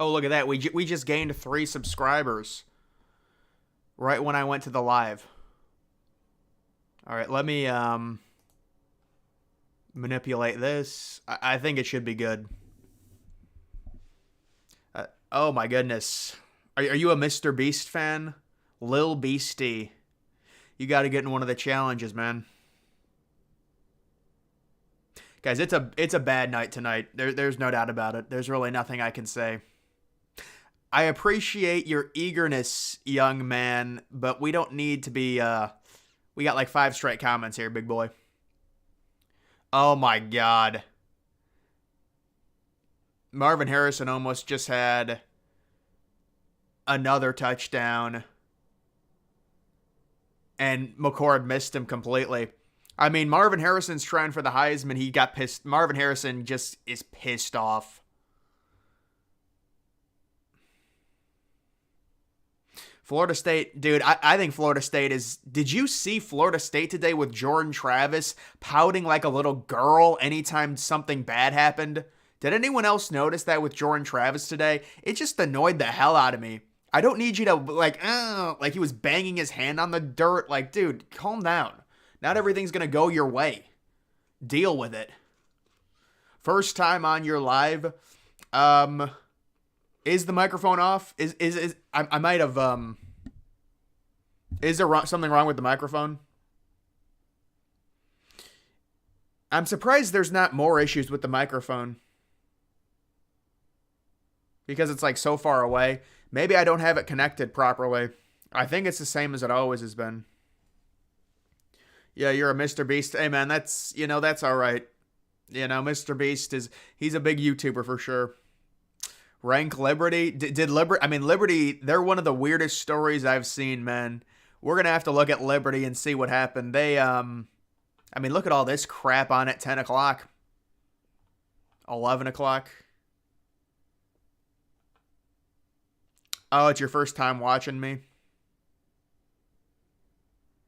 Oh, look at that. We just gained 3 subscribers right when I went to the live. All right, let me manipulate this. I think it should be good. Oh my goodness. Are you a Mr. Beast fan? Lil Beastie. You got to get in one of the challenges, man. Guys, it's a bad night tonight. There's no doubt about it. There's really nothing I can say. I appreciate your eagerness, young man, but we don't need to be we got like 5 straight comments here, big boy. Oh my god. Marvin Harrison almost just had another touchdown. And McCord missed him completely. I mean, Marvin Harrison's trying for the Heisman. He got pissed. Marvin Harrison just is pissed off. Florida State, dude, I think Florida State is... Did you see Florida State today with Jordan Travis pouting like a little girl anytime something bad happened? Did anyone else notice that with Jordan Travis today? It just annoyed the hell out of me. I don't need you to, like he was banging his hand on the dirt. Like, dude, calm down. Not everything's going to go your way. Deal with it. First time on your live. Is the microphone off? I might have, is there something wrong with the microphone? I'm surprised there's not more issues with the microphone. Because it's like so far away. Maybe I don't have it connected properly. I think it's the same as it always has been. Yeah, you're a Mr. Beast. Hey, man, that's all right. Mr. Beast he's a big YouTuber for sure. Rank Liberty. Did Liberty, Liberty, they're one of the weirdest stories I've seen, man. We're going to have to look at Liberty and see what happened. They, look at all this crap on at 10 o'clock. 11 o'clock. Oh, it's your first time watching me?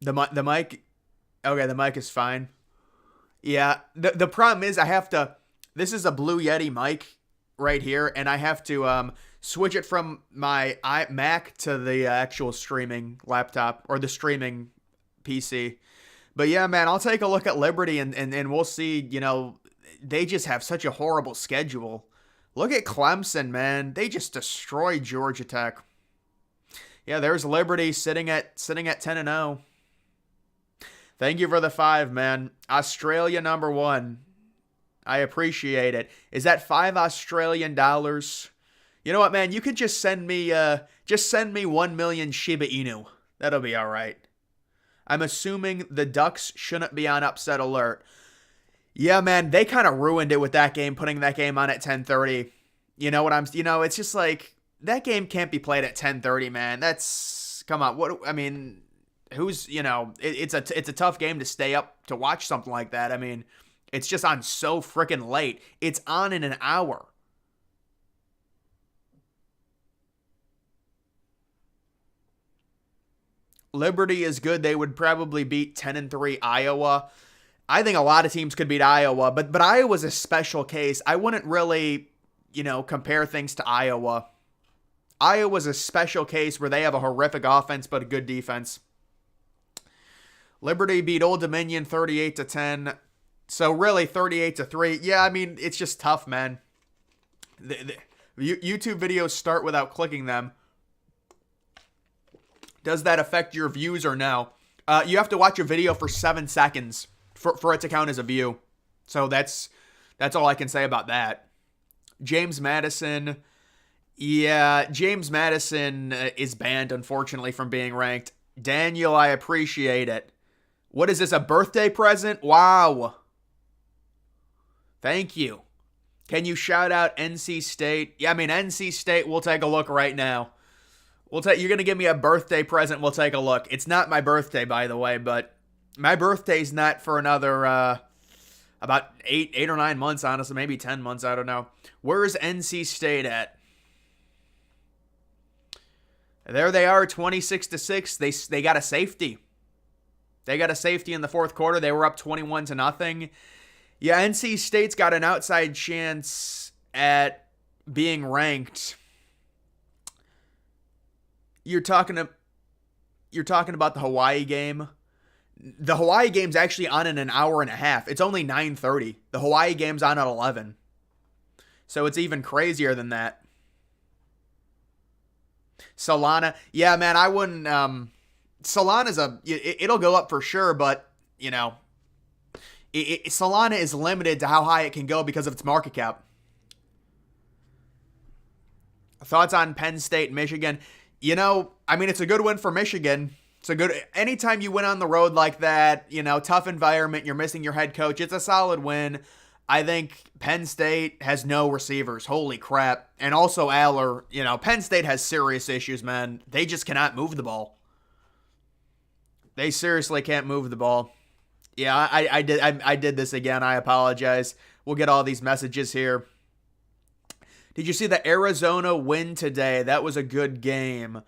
The mic... Okay, the mic is fine. Yeah, the problem is I have to... This is a Blue Yeti mic right here, and I have to switch it from my Mac to the actual streaming laptop, or the streaming PC. But yeah, man, I'll take a look at Liberty, and we'll see, they just have such a horrible schedule. Look at Clemson, man. They just destroyed Georgia Tech. Yeah, there's Liberty sitting at 10-0. Thank you for the 5, man. Australia #1. I appreciate it. Is that 5 Australian dollars? You know what, man? You could just send me 1 million Shiba Inu. That'll be all right. I'm assuming the Ducks shouldn't be on upset alert. Yeah, man, they kind of ruined it with that game, putting that game on at 10:30. It's just like, that game can't be played at 10:30, man. Come on, it's a tough game to stay up to watch something like that. It's just on so freaking late. It's on in an hour. Liberty is good. They would probably beat 10-3 Iowa. I think a lot of teams could beat Iowa, but Iowa's a special case. I wouldn't really, compare things to Iowa. Iowa's a special case where they have a horrific offense but a good defense. Liberty beat Old Dominion 38-10. So really 38-3. Yeah, it's just tough, man. The YouTube videos start without clicking them. Does that affect your views or no? You have to watch a video for 7 seconds for it to count as a view. So that's all I can say about that. James Madison. Yeah, James Madison is banned, unfortunately, from being ranked. Daniel, I appreciate it. What is this, a birthday present? Wow. Thank you. Can you shout out NC State? Yeah, NC State, we'll take a look right now. You're going to give me a birthday present, we'll take a look. It's not my birthday, by the way, but my birthday's not for another, about 8 or 9 months, honestly, maybe 10 months, I don't know. Where's NC State at? There they are, 26-6. They got a safety. They got a safety in the fourth quarter. They were up 21-0. Yeah, NC State's got an outside chance at being ranked. You're talking to, you're talking about the Hawaii game. The Hawaii game's actually on in an hour and a half. It's only 9:30. The Hawaii game's on at 11. So it's even crazier than that. Solana, yeah, man, I wouldn't. Solana's it'll go up for sure, but you know, Solana is limited to how high it can go because of its market cap. Thoughts on Penn State, Michigan? You know, I mean, it's a good win for Michigan. It's a good. Anytime you win on the road like that, you know, tough environment, you're missing your head coach. It's a solid win. I think Penn State has no receivers. Holy crap. And also Aller, you know, Penn State has serious issues, man. They just cannot move the ball. They seriously can't move the ball. Yeah, I did this again. I apologize. We'll get all these messages here. Did you see the Arizona win today? That was a good game.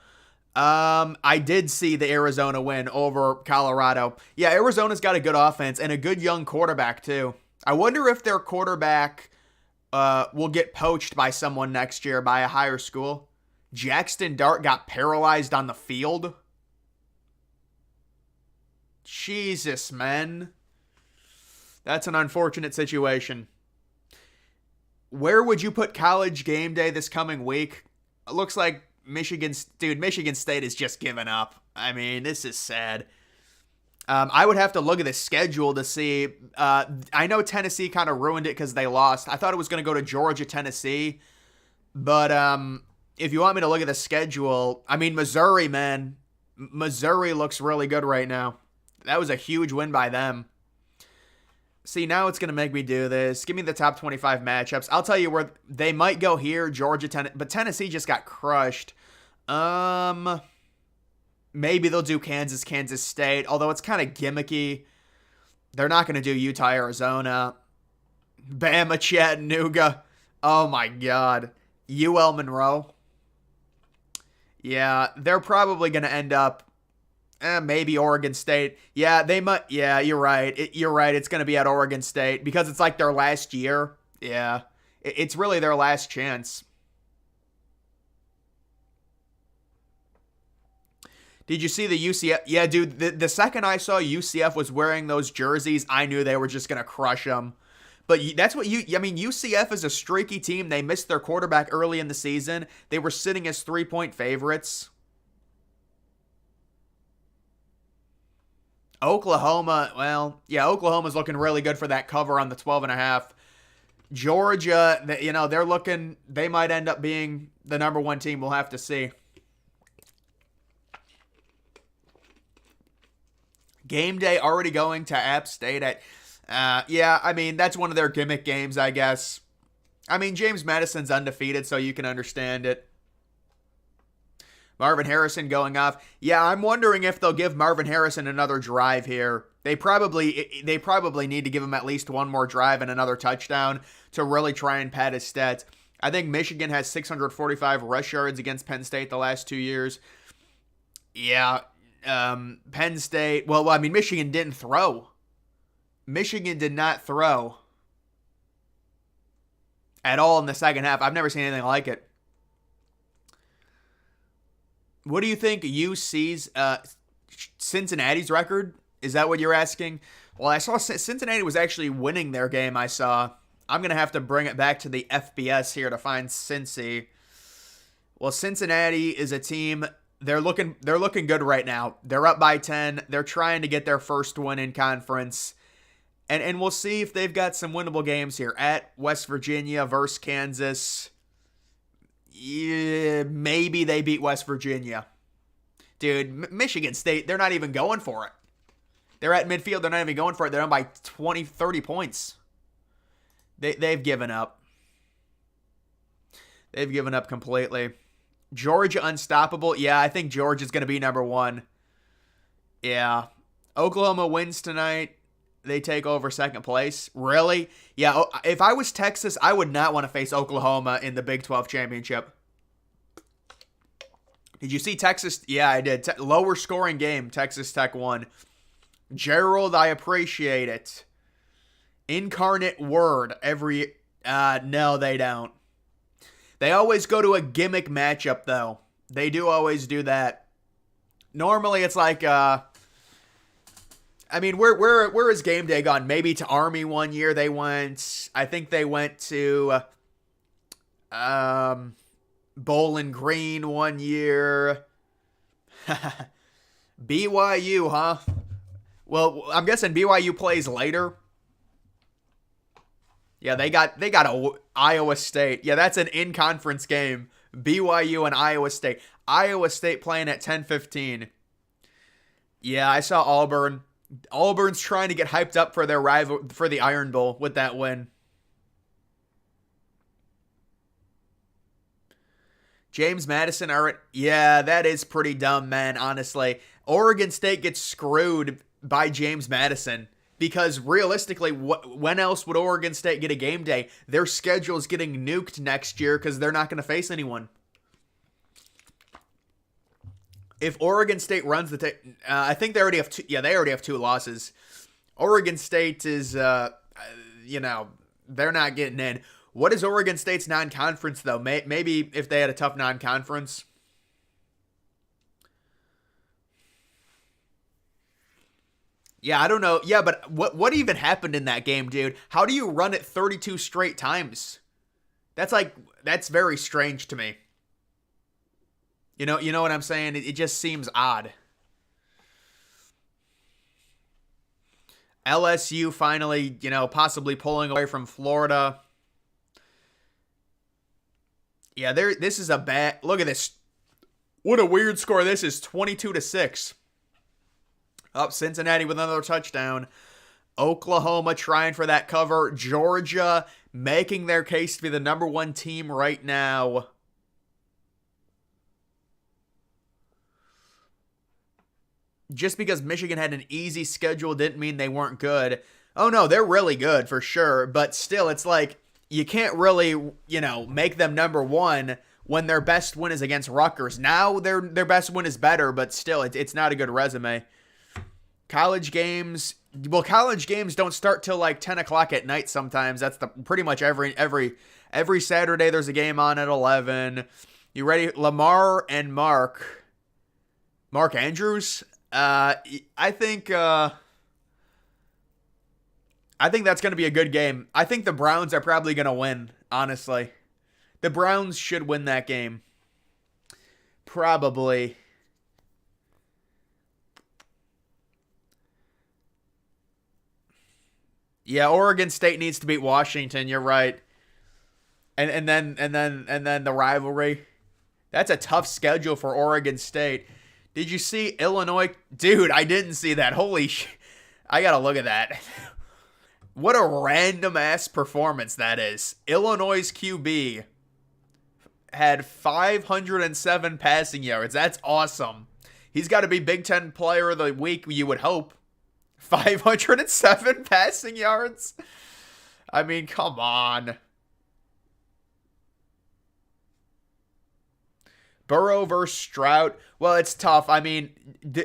I did see the Arizona win over Colorado. Yeah, Arizona's got a good offense and a good young quarterback too. I wonder if their quarterback will get poached by someone next year, by a higher school. Jackson Dart got paralyzed on the field. Jesus, man. That's an unfortunate situation. Where would you put College Game Day this coming week? It looks like Michigan State has just given up. I mean, this is sad. I would have to look at the schedule to see. I know Tennessee kind of ruined it because they lost. I thought it was going to go to Georgia, Tennessee. But if you want me to look at the schedule, I mean, Missouri, man. Missouri looks really good right now. That was a huge win by them. See, now it's going to make me do this. Give me the top 25 matchups. I'll tell you where they might go here, Georgia, Tennessee. But Tennessee just got crushed. Maybe they'll do Kansas, Kansas State. Although it's kind of gimmicky. They're not going to do Utah, Arizona. Bama, Chattanooga. Oh, my God. UL Monroe. Yeah, they're probably going to end up maybe Oregon State. Yeah, they might. Yeah, you're right. You're right. It's going to be at Oregon State because it's like their last year. Yeah, it's really their last chance. Did you see the UCF? Yeah, dude, the second I saw UCF was wearing those jerseys, I knew they were just going to crush them. But that's what I mean, UCF is a streaky team. They missed their quarterback early in the season. They were sitting as 3-point favorites. Oklahoma, well, yeah, Oklahoma's looking really good for that cover on the 12.5. Georgia, you know, they might end up being the number one team. We'll have to see. Game day already going to App State at, yeah, I mean, that's one of their gimmick games, I guess. I mean, James Madison's undefeated, so you can understand it. Marvin Harrison going off. Yeah, I'm wondering if they'll give Marvin Harrison another drive here. They probably need to give him at least one more drive and another touchdown to really try and pad his stats. I think Michigan has 645 rush yards against Penn State the last 2 years. Yeah, Penn State. Well, I mean, Michigan didn't throw. Michigan did not throw at all in the second half. I've never seen anything like it. What do you think UC's Cincinnati's record? Is that what you're asking? Well, I saw Cincinnati was actually winning their game, I saw. I'm going to have to bring it back to the FBS here to find Cincy. Well, Cincinnati is a team, they're looking good right now. They're up by 10. They're trying to get their first win in conference. And we'll see if they've got some winnable games here. At West Virginia versus Kansas. Yeah, maybe they beat West Virginia. Dude, Michigan State, they're not even going for it. They're at midfield. They're not even going for it. They're down by 20, 30 points. They've given up. They've given up completely. Georgia unstoppable. Yeah, I think Georgia's going to be number one. Yeah. Oklahoma wins tonight. They take over second place. Really? Yeah, if I was Texas, I would not want to face Oklahoma in the Big 12 championship. Did you see Texas? Yeah, I did. Lower scoring game. Texas Tech won. Gerald, I appreciate it. Incarnate Word. No, they don't. They always go to a gimmick matchup, though. They do always do that. Normally, it's like, I mean, where is game day gone? Maybe to Army one year they went. I think they went to Bowling Green one year. BYU, huh? Well, I'm guessing BYU plays later. Yeah, they got Iowa State. Yeah, that's an in-conference game. BYU and Iowa State. Iowa State playing at 10:15. Yeah, I saw Auburn. Auburn's trying to get hyped up for their rival for the Iron Bowl with that win. James Madison, yeah, that is pretty dumb, man, honestly. Oregon State gets screwed by James Madison because realistically, when else would Oregon State get a game day? Their schedule is getting nuked next year because they're not going to face anyone. If Oregon State runs I think they already have two. Yeah, they already have 2 losses. Oregon State is, they're not getting in. What is Oregon State's non-conference, though? Maybe if they had a tough non-conference. Yeah, I don't know. Yeah, but what even happened in that game, dude? How do you run it 32 straight times? That's very strange to me. You know what I'm saying? It just seems odd. LSU finally, possibly pulling away from Florida. Yeah, this is a bad. Look at this. What a weird score this is. 22-6. Up Cincinnati with another touchdown. Oklahoma trying for that cover. Georgia making their case to be the number 1 team right now. Just because Michigan had an easy schedule didn't mean they weren't good. Oh no, they're really good for sure. But still, it's like you can't really, make them number 1 when their best win is against Rutgers. Now their best win is better, but still, it's not a good resume. College games don't start till like 10 o'clock at night sometimes. That's pretty much every Saturday there's a game on at 11. You ready? Lamar and Mark Andrews. I think that's going to be a good game. I think the Browns are probably going to win, honestly. The Browns should win that game. Probably. Yeah, Oregon State needs to beat Washington, you're right. And then the rivalry. That's a tough schedule for Oregon State. Did you see Illinois? Dude, I didn't see that. Holy I got to look at that. What a random ass performance that is. Illinois' QB had 507 passing yards. That's awesome. He's got to be Big Ten Player of the Week, you would hope. 507 passing yards? I mean, come on. Burrow versus Stroud. Well, it's tough. I mean,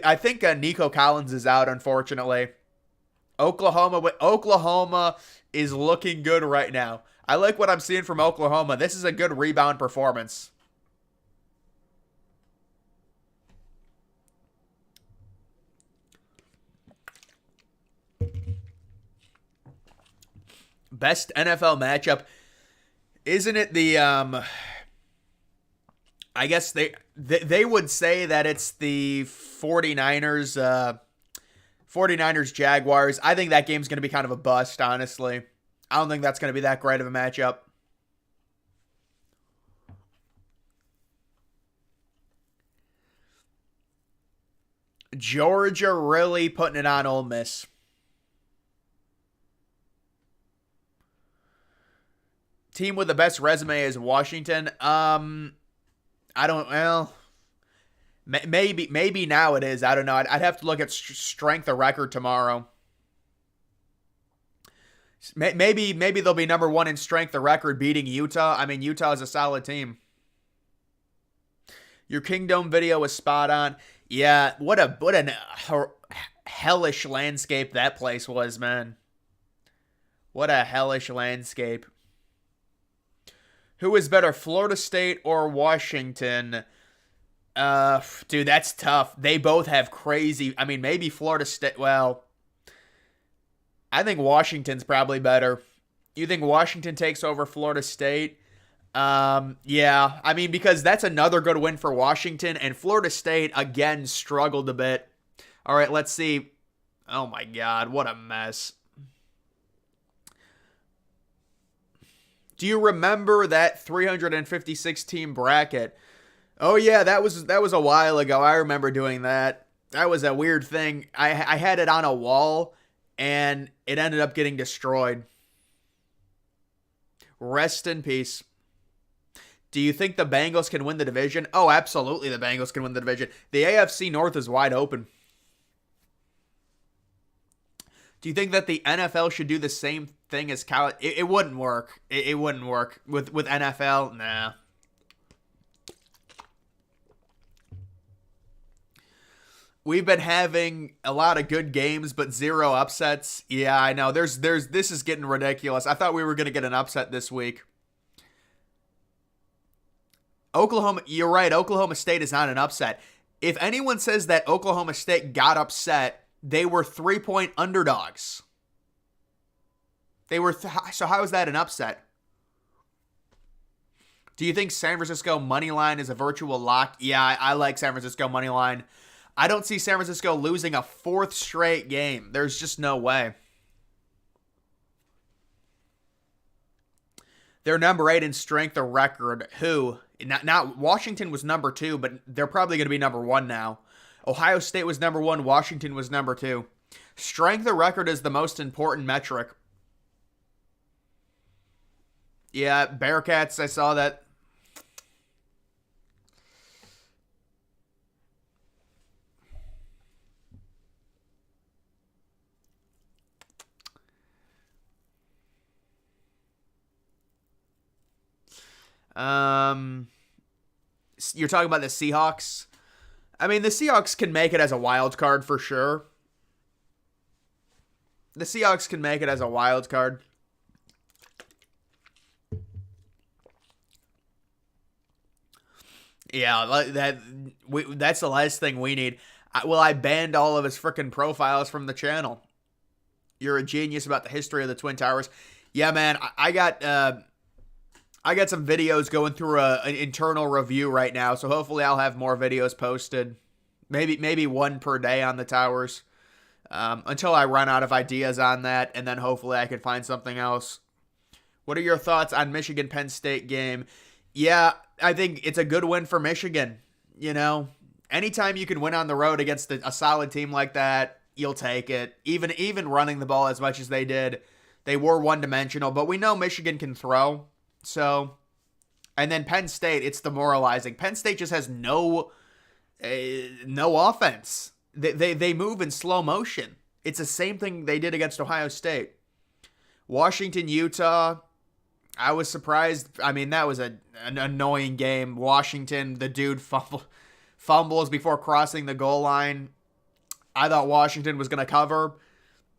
I think Nico Collins is out, unfortunately. Oklahoma is looking good right now. I like what I'm seeing from Oklahoma. This is a good rebound performance. Best NFL matchup. Isn't it the I guess they would say that it's the 49ers 49ers Jaguars. I think that game's going to be kind of a bust, honestly. I don't think that's going to be that great of a matchup. Georgia really putting it on Ole Miss. Team with the best resume is Washington. I don't, well, maybe now it is. I don't know. I'd have to look at strength of record tomorrow. Maybe they'll be number 1 in strength of record, beating Utah. I mean, Utah is a solid team. Your Kingdom video was spot on. Yeah, what an hellish landscape that place was, man. What a hellish landscape. Who is better, Florida State or Washington? Dude, that's tough. They both have crazy. I mean, maybe Florida State. Well, I think Washington's probably better. You think Washington takes over Florida State? Yeah. I mean, because that's another good win for Washington, and Florida State again struggled a bit. All right, let's see. Oh my God, what a mess. Do you remember that 356 team bracket? Oh yeah, that was a while ago. I remember doing that. That was a weird thing. I had it on a wall and it ended up getting destroyed. Rest in peace. Do you think the Bengals can win the division? Oh, absolutely the Bengals can win the division. The AFC North is wide open. Do you think that the NFL should do the same thing as college? It wouldn't work. It wouldn't work with NFL. Nah. We've been having a lot of good games, but zero upsets. Yeah, I know. This is getting ridiculous. I thought we were gonna get an upset this week. Oklahoma, you're right. Oklahoma State is not an upset. If anyone says that Oklahoma State got upset, they were 3-point underdogs. So how is that an upset? Do you think San Francisco money line is a virtual lock? Yeah, I like San Francisco money line. I don't see San Francisco losing a fourth straight game. There's just no way. They're number 8 in strength of record. Who? Not Washington was number 2, but they're probably going to be number 1 now. Ohio State was number 1. Washington was number 2. Strength of record is the most important metric. Yeah, Bearcats, I saw that. You're talking about the Seahawks? I mean, the Seahawks can make it as a wild card for sure. The Seahawks can make it as a wild card. Yeah, that's the last thing we need. I banned all of his freaking profiles from the channel. You're a genius about the history of the Twin Towers. Yeah, man, I got some videos going through an internal review right now, so hopefully I'll have more videos posted. Maybe one per day on the towers. Until I run out of ideas on that, and then hopefully I can find something else. What are your thoughts on Michigan-Penn State game? Yeah, I think it's a good win for Michigan. You know, anytime you can win on the road against a solid team like that, you'll take it. Even running the ball as much as they did, they were one-dimensional, but we know Michigan can throw. So, and then Penn State, it's demoralizing. Penn State just has no offense. They move in slow motion. It's the same thing they did against Ohio State. Washington, Utah, I was surprised. I mean, that was an annoying game. Washington, the dude fumbles before crossing the goal line. I thought Washington was going to cover.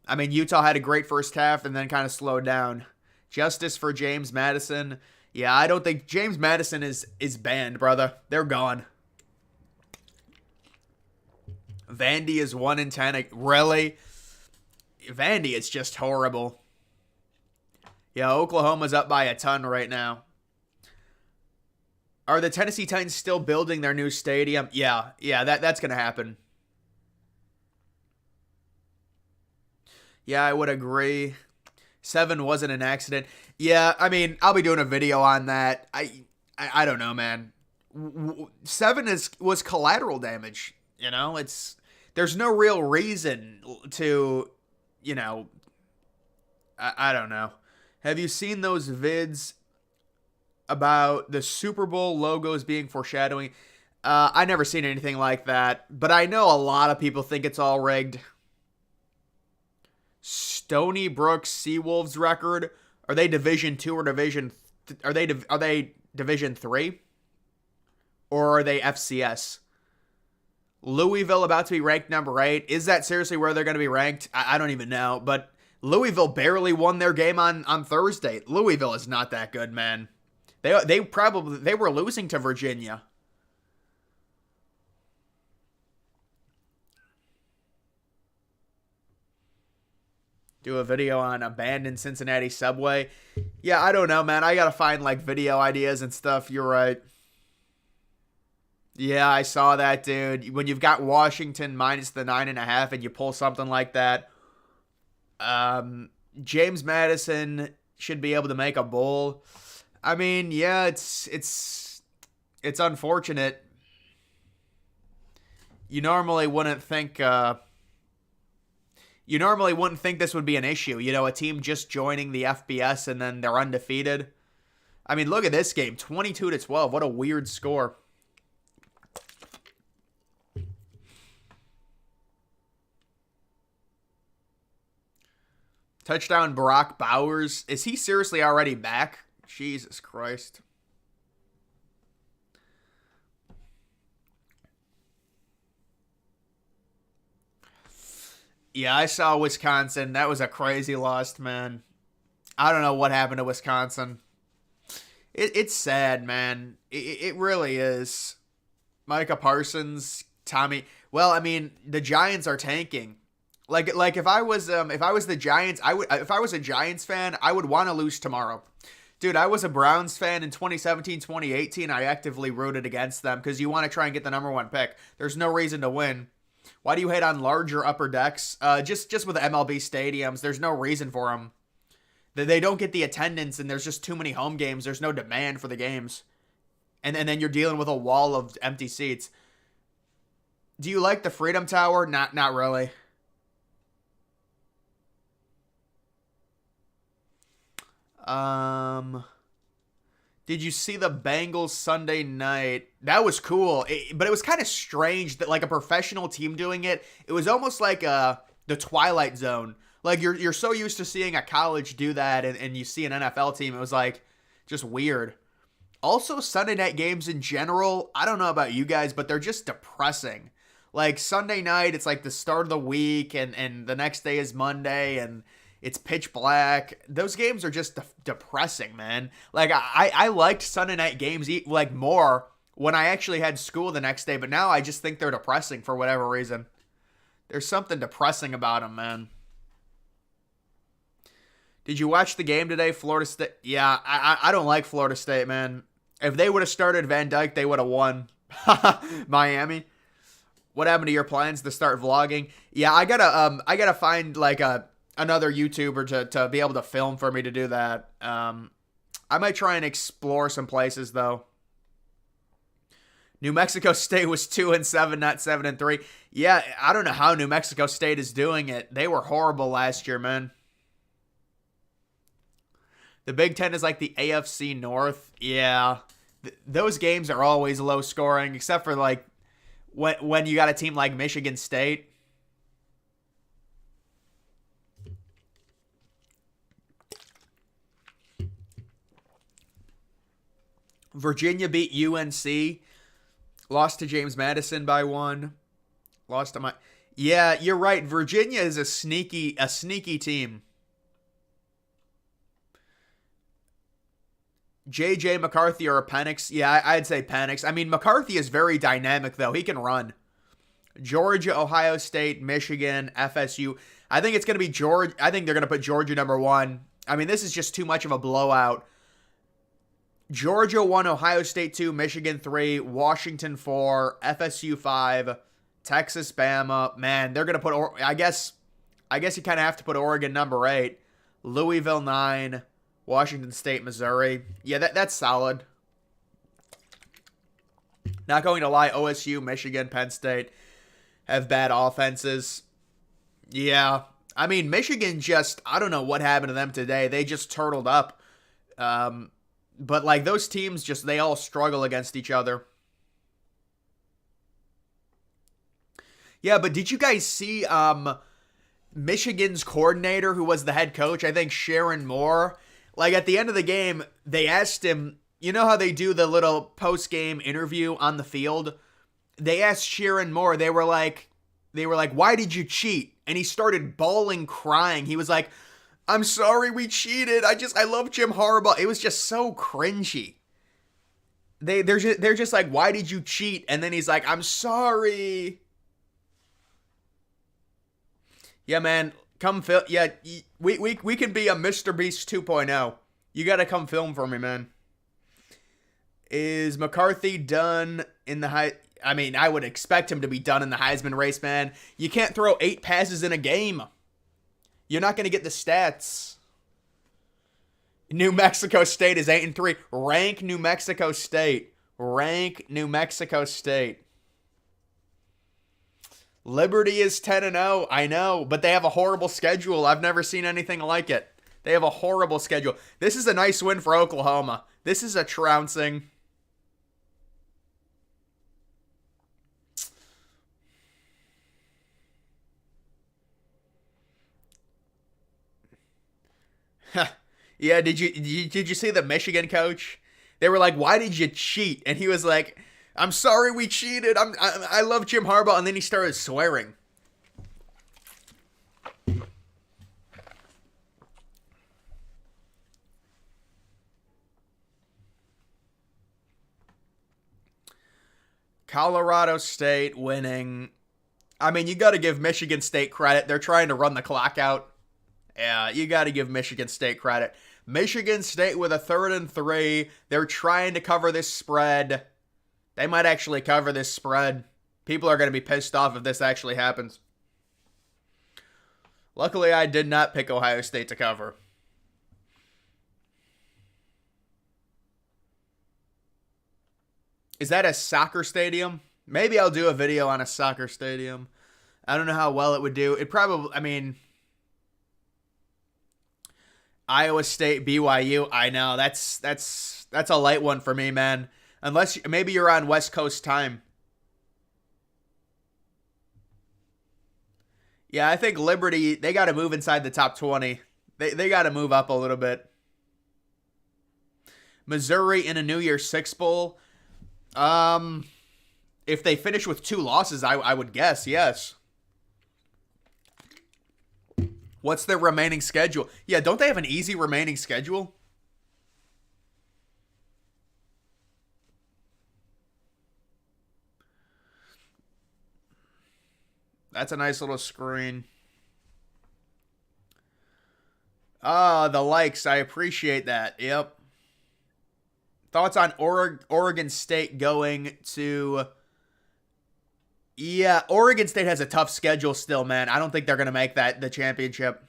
I mean, Utah had a great first half and then kind of slowed down. Justice for James Madison. Yeah, I don't think James Madison is banned, brother. They're gone. Vandy is 1-10. Really? Vandy is just horrible. Yeah, Oklahoma's up by a ton right now. Are the Tennessee Titans still building their new stadium? Yeah, that's going to happen. Yeah, I would agree. 7 wasn't an accident. Yeah, I mean, I'll be doing a video on that. I don't know, man. 7 was collateral damage. You know, there's no real reason to, you know, I don't know. Have you seen those vids about the Super Bowl logos being foreshadowing? I never seen anything like that, but I know a lot of people think it's all rigged. Stony Brook Seawolves record. Are they Division 2 or Division? Are they Division 3? Or are they FCS? Louisville about to be ranked number 8. Is that seriously where they're going to be ranked? I don't even know. But Louisville barely won their game on Thursday. Louisville is not that good, man. They were losing to Virginia. Do a video on abandoned Cincinnati subway. Yeah, I don't know, man. I gotta find like video ideas and stuff. You're right. Yeah, I saw that, dude. When you've got Washington minus the 9.5 and you pull something like that, James Madison should be able to make a bowl. I mean, yeah, it's unfortunate. You normally wouldn't think this would be an issue. You know, a team just joining the FBS and then they're undefeated. I mean, look at this game, 22-12. What a weird score. Touchdown Brock Bowers. Is he seriously already back? Jesus Christ. Yeah, I saw Wisconsin. That was a crazy loss, man. I don't know what happened to Wisconsin. It's sad, man. It really is. Micah Parsons, Tommy. Well, I mean, the Giants are tanking. Like if I was the Giants, if I was a Giants fan, I would want to lose tomorrow. Dude, I was a Browns fan in 2017, 2018. I actively rooted against them because you want to try and get the number 1 pick. There's no reason to win. Why do you hate on larger upper decks? Just with MLB stadiums, there's no reason for them. They don't get the attendance, and there's just too many home games. There's no demand for the games. And then you're dealing with a wall of empty seats. Do you like the Freedom Tower? Not really. Did you see the Bengals Sunday night? That was cool, but it was kind of strange that like a professional team doing it. It was almost like the Twilight Zone. Like you're so used to seeing a college do that, and you see an NFL team. It was like just weird. Also, Sunday night games in general, I don't know about you guys, but they're just depressing. Like Sunday night, it's like the start of the week, and the next day is Monday, and it's pitch black. Those games are just depressing, man. Like I liked Sunday night games like more when I actually had school the next day, but now I just think they're depressing for whatever reason. There's something depressing about them, man. Did you watch the game today, Florida State? Yeah, I don't like Florida State, man. If they would have started Van Dyke, they would have won. Miami. What happened to your plans to start vlogging? Yeah, I gotta find like another YouTuber to be able to film for me to do that. I might try and explore some places though. New Mexico State was 2-7, not 7-3. Yeah, I don't know how New Mexico State is doing it. They were horrible last year, man. The Big Ten is like the AFC North. Yeah, those games are always low scoring, except for like when you got a team like Michigan State. Virginia beat UNC. Lost to James Madison by 1. Lost to my... Yeah, you're right. Virginia is a sneaky team. J.J. McCarthy or Penix? Yeah, I'd say Penix. I mean, McCarthy is very dynamic, though. He can run. Georgia, Ohio State, Michigan, FSU. I think it's going to be Georgia. I think they're going to put Georgia number 1. I mean, this is just too much of a blowout. Georgia 1, Ohio State 2, Michigan 3, Washington 4, FSU 5, Texas, Bama. Man, they're going to put, I guess you kind of have to put Oregon number 8, Louisville 9, Washington State, Missouri. Yeah, that's solid. Not going to lie, OSU, Michigan, Penn State have bad offenses. Yeah, I mean, Michigan just, I don't know what happened to them today. They just turtled up. But like those teams they all struggle against each other. Yeah, but did you guys see Michigan's coordinator who was the head coach? I think Sharon Moore. Like at the end of the game, they asked him, you know how they do the little post-game interview on the field? They asked Sharon Moore, they were like, why did you cheat? And he started bawling, crying. He was like, I'm sorry we cheated. I love Jim Harbaugh. It was just so cringy. They're just like, why did you cheat? And then he's like, I'm sorry. Yeah, man. Come film. Yeah, we can be a Mr. Beast 2.0. You got to come film for me, man. Is McCarthy done in the high? I mean, I would expect him to be done in the Heisman race, man. You can't throw 8 passes in a game. You're not going to get the stats. New Mexico State is 8-3. Rank New Mexico State. Rank New Mexico State. Liberty is 10-0. I know, but they have a horrible schedule. I've never seen anything like it. They have a horrible schedule. This is a nice win for Oklahoma. This is a trouncing. Yeah, did you see the Michigan coach? They were like, "Why did you cheat?" And he was like, "I'm sorry we cheated. I love Jim Harbaugh." And then he started swearing. Colorado State winning. I mean, you got to give Michigan State credit. They're trying to run the clock out. Yeah, you got to give Michigan State credit. Michigan State with a 3rd and 3. They're trying to cover this spread. They might actually cover this spread. People are going to be pissed off if this actually happens. Luckily, I did not pick Ohio State to cover. Is that a soccer stadium? Maybe I'll do a video on a soccer stadium. I don't know how well it would do. It probably, I mean, Iowa State, BYU. I know that's a light one for me, man. Unless maybe you're on West Coast time. Yeah, I think Liberty, they got to move inside the top 20. They got to move up a little bit. Missouri in a New Year's Six Bowl. If they finish with 2 losses, I would guess, yes. What's their remaining schedule? Yeah, don't they have an easy remaining schedule? That's a nice little screen. Ah, the likes. I appreciate that. Yep. Thoughts on Oregon State going to... Yeah, Oregon State has a tough schedule still, man. I don't think they're going to make that the championship.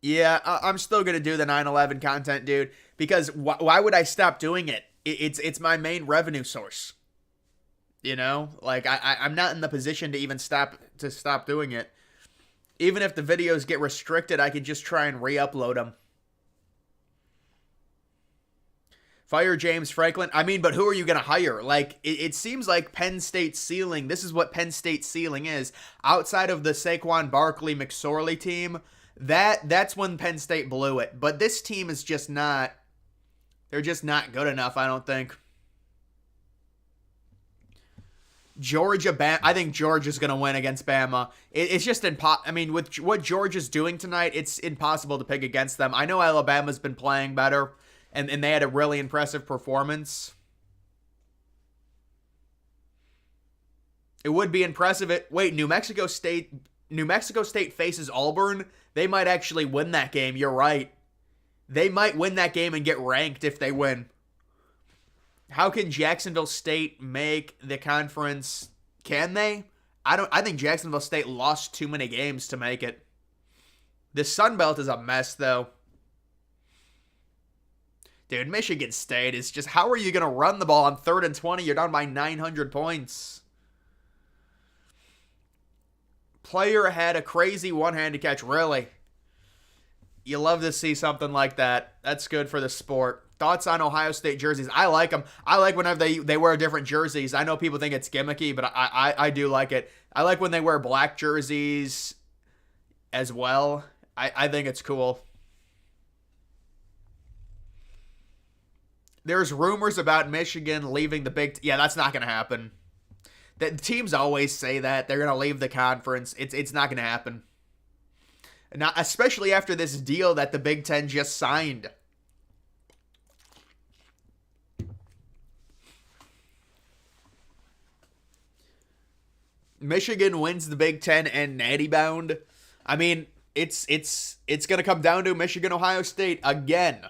Yeah, I'm still going to do the 9/11 content, dude, because why would I stop doing it? It's my main revenue source. You know? Like, I'm not in the position to even stop doing it. Even if the videos get restricted, I can just try and re-upload them. Fire James Franklin. I mean, but who are you going to hire? Like, it seems like Penn State's ceiling, this is what Penn State's ceiling is. Outside of the Saquon Barkley McSorley team, that's when Penn State blew it. But this team is just not, they're just not good enough, I don't think. Georgia, I think Georgia's going to win against Bama. It's just impossible. I mean, with what Georgia's doing tonight, it's impossible to pick against them. I know Alabama's been playing better. And they had a really impressive performance. It would be impressive. Wait, New Mexico State faces Auburn. They might actually win that game. You're right. They might win that game and get ranked if they win. How can Jacksonville State make the conference? Can they? I think Jacksonville State lost too many games to make it. The Sun Belt is a mess, though. Dude, Michigan State is just, how are you going to run the ball on 3rd and 20? You're down by 900 points. Player had a crazy one-handed catch. Really? You love to see something like that. That's good for the sport. Thoughts on Ohio State jerseys? I like them. I like whenever they wear different jerseys. I know people think it's gimmicky, but I do like it. I like when they wear black jerseys as well. I think it's cool. There's rumors about Michigan leaving the Big... Yeah, that's not going to happen. The teams always say that. They're going to leave the conference. It's not going to happen. Not, especially after this deal that the Big Ten just signed. Michigan wins the Big Ten and Natty Bound. I mean, it's gonna come down to Michigan, Ohio State again.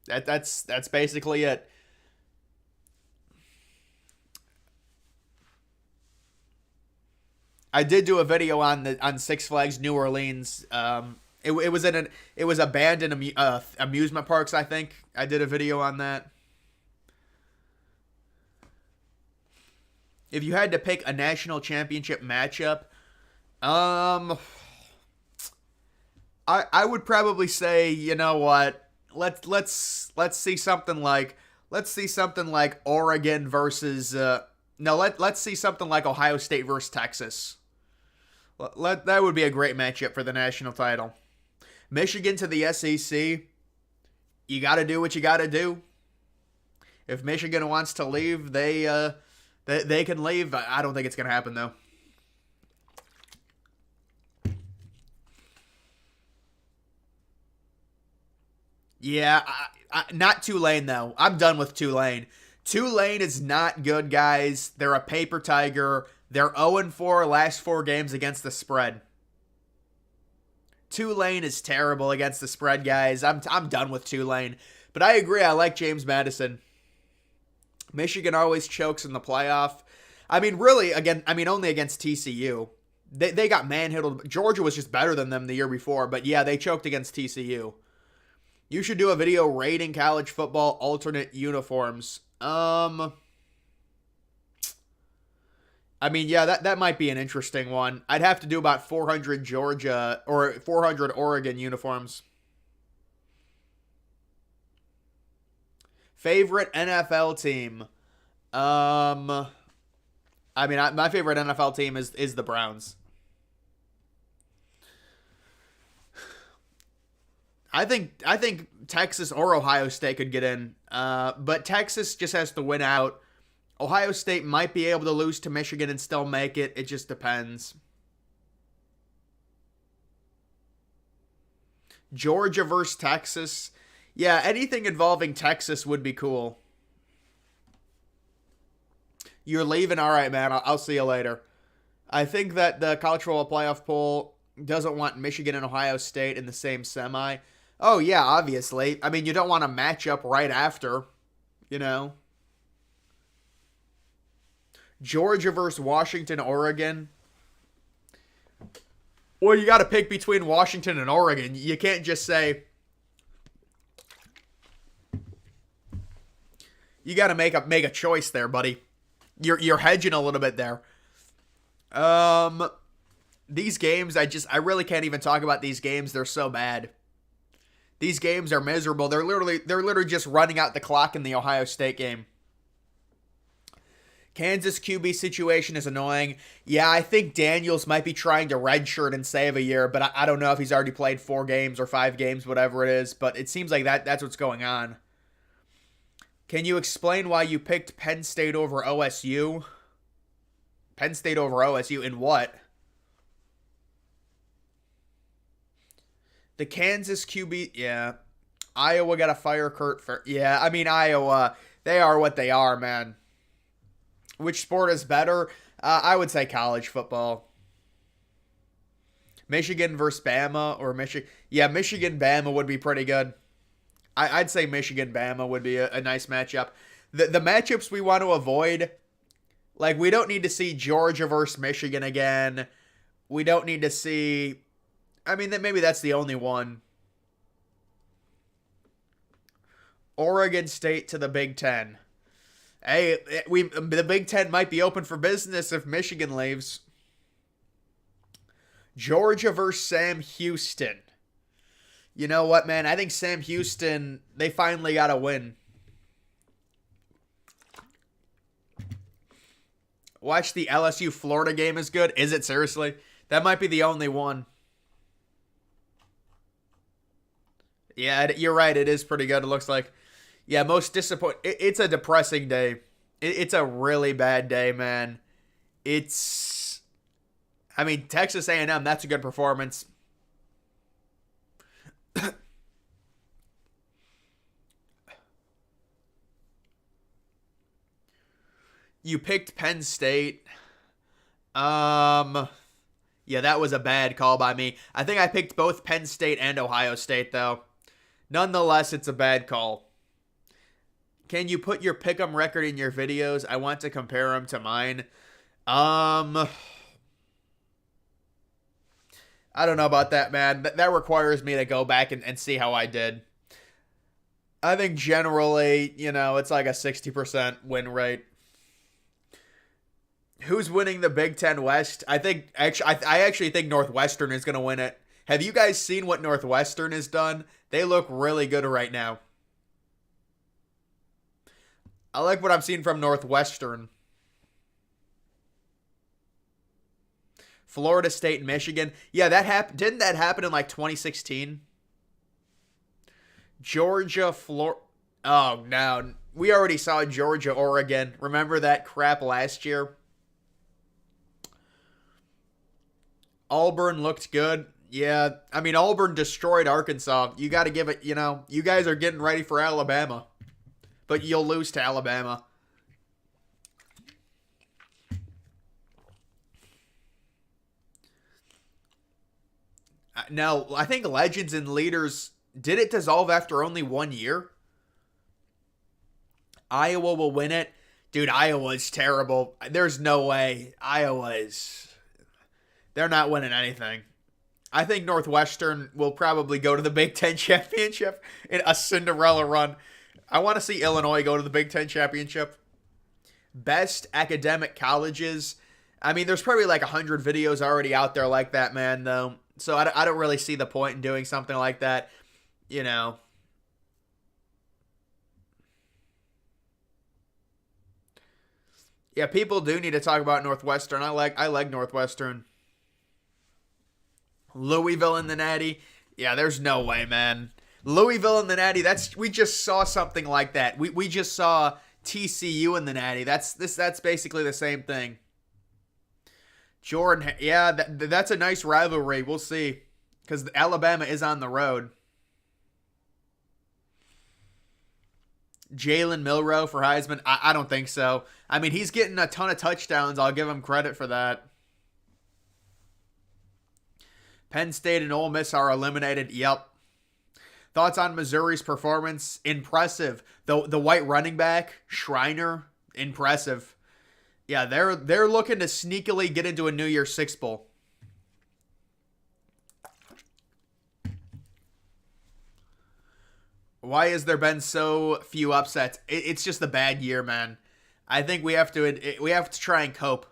That's basically it. I did do a video on Six Flags New Orleans. It was it was abandoned amusement parks. I think I did a video on that. If you had to pick a national championship matchup, I would probably say, you know what? Let's see something like Oregon versus no, let's see something like Ohio State versus Texas. That would be a great matchup for the national title. Michigan to the SEC. You got to do what you got to do. If Michigan wants to leave, they can leave. I don't think it's going to happen, though. Yeah, not Tulane, though. I'm done with Tulane. Tulane is not good, guys. They're a paper tiger. They're 0-4 last 4 games against the spread. Tulane is terrible against the spread, guys. I'm done with Tulane. But I agree. I like James Madison. Michigan always chokes in the playoff. I mean, really, only against TCU. They got manhandled. Georgia was just better than them the year before. But yeah, they choked against TCU. You should do a video rating college football alternate uniforms. Yeah, that might be an interesting one. I'd have to do about 400 Georgia or 400 Oregon uniforms. Favorite NFL team? My favorite NFL team is the Browns. I think Texas or Ohio State could get in, but Texas just has to win out. Ohio State might be able to lose to Michigan and still make it. It just depends. Georgia versus Texas. Yeah, anything involving Texas would be cool. You're leaving? All right, man. I'll see you later. I think that the college football playoff poll doesn't want Michigan and Ohio State in the same semi. Oh, yeah, obviously. I mean, you don't want to match up right after, you know. Georgia versus Washington, Oregon. Well, you got to pick between Washington and Oregon. You can't just say. You got to make a choice there, buddy. You're hedging a little bit there. These games, I really can't even talk about these games. They're so bad. These games are miserable. They're literally just running out the clock in the Ohio State game. Kansas QB situation is annoying. Yeah, I think Daniels might be trying to redshirt and save a year, but I don't know if he's already played 4 games or 5 games, whatever it is, but it seems like that's what's going on. Can you explain why you picked Penn State over OSU? Penn State over OSU in what? The Kansas QB, yeah. Iowa got to fire Kurt. Yeah, Iowa, they are what they are, man. Which sport is better? I would say college football. Michigan versus Bama or Michigan. Yeah, Michigan Bama would be pretty good. I'd say Michigan Bama would be a nice matchup. The matchups we want to avoid, like we don't need to see Georgia versus Michigan again. We don't need to see. Maybe that's the only one. Oregon State to the Big Ten. Hey, the Big Ten might be open for business if Michigan leaves. Georgia versus Sam Houston. You know what, man? I think Sam Houston, they finally got a win. Watch the LSU Florida game is good. Is it seriously? That might be the only one. Yeah, you're right. It is pretty good. It looks like. Yeah, most disappointing. It's a depressing day. It's a really bad day, man. Texas A&M, that's a good performance. You picked Penn State. Um, yeah, that was a bad call by me. I think I picked both Penn State and Ohio State, though. Nonetheless, it's a bad call. Can you put your pick'em record in your videos? I want to compare them to mine. I don't know about that, man. That requires me to go back and see how I did. I think generally, it's like a 60% win rate. Who's winning the Big Ten West? I actually think Northwestern is going to win it. Have you guys seen what Northwestern has done? They look really good right now. I like what I'm seeing from Northwestern. Florida State and Michigan. Yeah, didn't that happen in like 2016? Georgia, Florida. Oh, no. We already saw Georgia, Oregon. Remember that crap last year? Auburn looked good. Yeah, I mean, Auburn destroyed Arkansas. You got to give it, you guys are getting ready for Alabama. But you'll lose to Alabama. No, I think Legends and Leaders, did it dissolve after only 1 year? Iowa will win it. Dude, Iowa's terrible. There's no way. They're not winning anything. I think Northwestern will probably go to the Big Ten Championship in a Cinderella run. I want to see Illinois go to the Big Ten Championship. Best academic colleges. I mean, there's probably like 100 videos already out there like that, man, though. So I don't really see the point in doing something like that, Yeah, people do need to talk about Northwestern. I like Northwestern. Louisville in the Natty. Yeah, there's no way, man. Louisville in the Natty. We just saw something like that. We just saw TCU in the Natty. That's basically the same thing. Jordan, yeah, that's a nice rivalry. We'll see, because Alabama is on the road. Jalen Milroe for Heisman. I don't think so. I mean, he's getting a ton of touchdowns. I'll give him credit for that. Penn State and Ole Miss are eliminated. Yep. Thoughts on Missouri's performance? Impressive. The white running back, Schreiner, impressive. Yeah, they're looking to sneakily get into a New Year's Six Bowl. Why has there been so few upsets? It's just a bad year, man. I think we have to try and cope.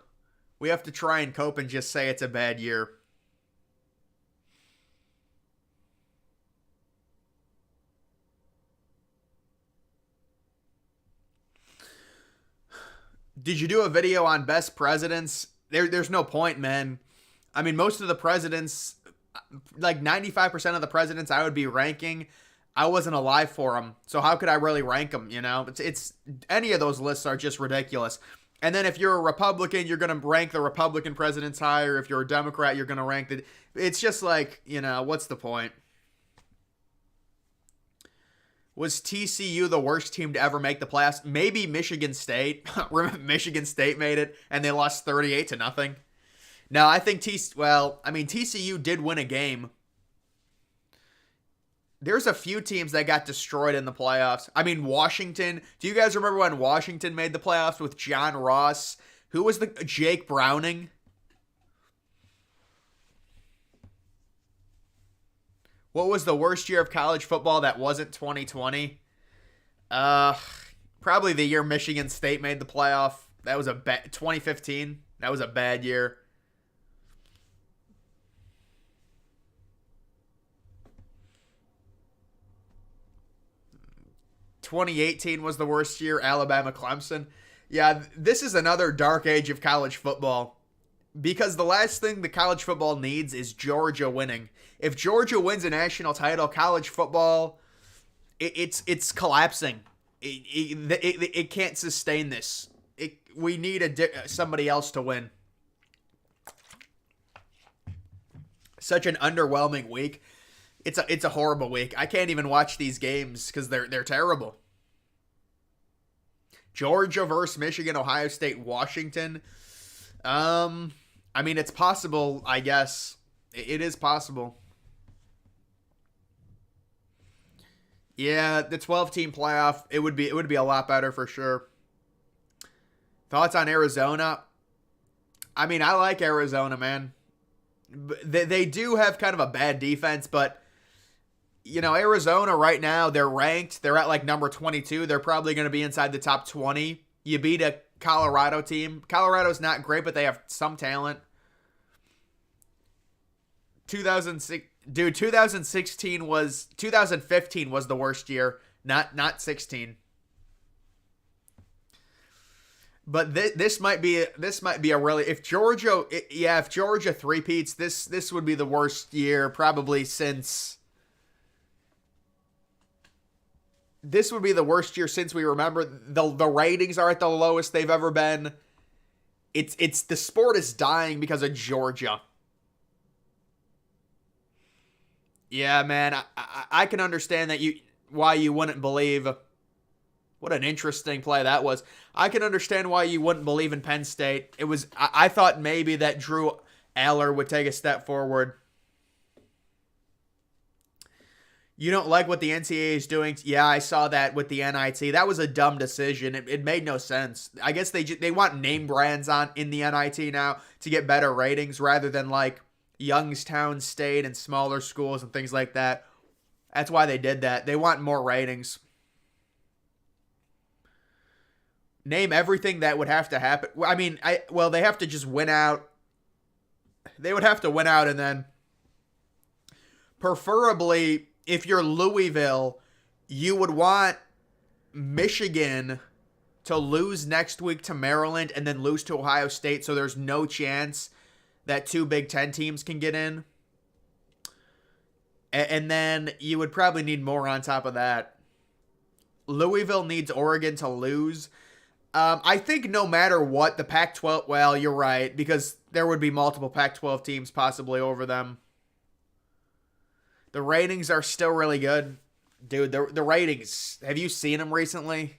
We have to try and cope and just say it's a bad year. Did you do a video on best presidents? There's no point, man. I mean, most of the presidents, like 95% of the presidents I would be ranking, I wasn't alive for them. So how could I really rank them, It's any of those lists are just ridiculous. And then if you're a Republican, you're going to rank the Republican presidents higher. If you're a Democrat, you're going to rank the... It's just like, what's the point? Was TCU the worst team to ever make the playoffs? Maybe Michigan State. Michigan State made it, and they lost 38-0. No, I think TCU did win a game. There's a few teams that got destroyed in the playoffs. I mean, Washington. Do you guys remember when Washington made the playoffs with John Ross? Who was the Jake Browning? What was the worst year of college football that wasn't 2020? Probably the year Michigan State made the playoff. That was 2015. That was a bad year. (2018) was the worst year. Alabama, Clemson. Yeah, this is another dark age of college football. Because the last thing the college football needs is Georgia winning. If Georgia wins a national title, college football, it's collapsing. It can't sustain this. We need somebody else to win. Such an underwhelming week. It's a horrible week. I can't even watch these games because they're terrible. Georgia versus Michigan, Ohio State, Washington. I mean, it's possible, I guess. It is possible. Yeah, the 12-team playoff, it would be a lot better for sure. Thoughts on Arizona? I mean, I like Arizona, man. They do have kind of a bad defense, but Arizona right now, they're ranked. They're at like number 22. They're probably going to be inside the top 20. You beat a Colorado team. Colorado's not great, but they have some talent. 2006, dude, 2015 was the worst year, not 16. But this might be a really, if Georgia, yeah, if Georgia three-peats, this would be the worst year probably since. This would be the worst year since we remember. The ratings are at the lowest they've ever been. It's the sport is dying because of Georgia. Yeah, man, I can understand that why you wouldn't believe. What an interesting play that was. I can understand why you wouldn't believe in Penn State. I thought maybe that Drew Aller would take a step forward. You don't like what the NCAA is doing? Yeah, I saw that with the NIT. That was a dumb decision. It made no sense. I guess they want name brands in the NIT now to get better ratings rather than like Youngstown State and smaller schools and things like that. That's why they did that. They want more ratings. Name everything that would have to happen. I mean, they have to just win out. They would have to win out, and then preferably, if you're Louisville, you would want Michigan to lose next week to Maryland and then lose to Ohio State, so there's no chance that two Big Ten teams can get in. And then you would probably need more on top of that. Louisville needs Oregon to lose. I think no matter what, the Pac-12, well, you're right, because there would be multiple Pac-12 teams possibly over them. The ratings are still really good. Dude, the ratings, have you seen them recently?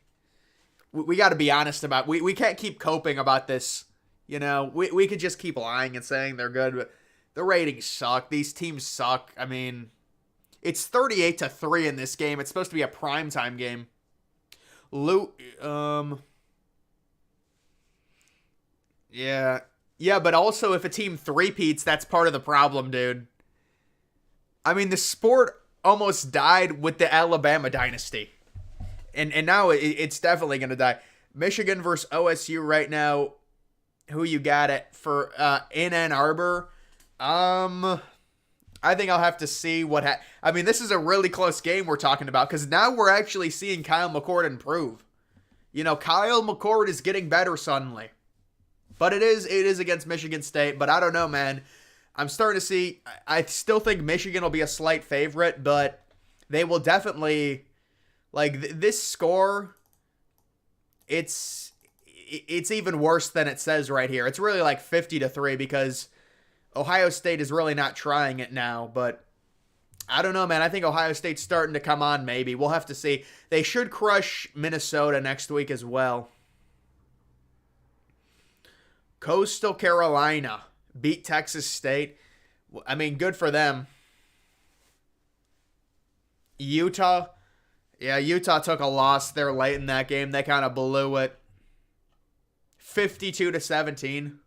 We got to be honest about we can't keep coping about this. We could just keep lying and saying they're good, but the ratings suck. These teams suck. I mean, it's 38-3 in this game. It's supposed to be a primetime game. Yeah. Yeah, but also if a team three-peats, that's part of the problem, dude. I mean, the sport almost died with the Alabama dynasty. And now it's definitely going to die. Michigan versus OSU right now. Who you got it for in Ann Arbor? I think I'll have to see what I mean, this is a really close game we're talking about because now we're actually seeing Kyle McCord improve. Kyle McCord is getting better suddenly. But it is against Michigan State. But I don't know, man. I'm starting to see. I still think Michigan will be a slight favorite, but they will definitely this score. It's even worse than it says right here. It's really like 50-3 because Ohio State is really not trying it now. But I don't know, man. I think Ohio State's starting to come on. Maybe we'll have to see. They should crush Minnesota next week as well. Coastal Carolina beat Texas State. I mean, good for them. Utah. Yeah, Utah took a loss there late in that game. They kind of blew it. 52-17.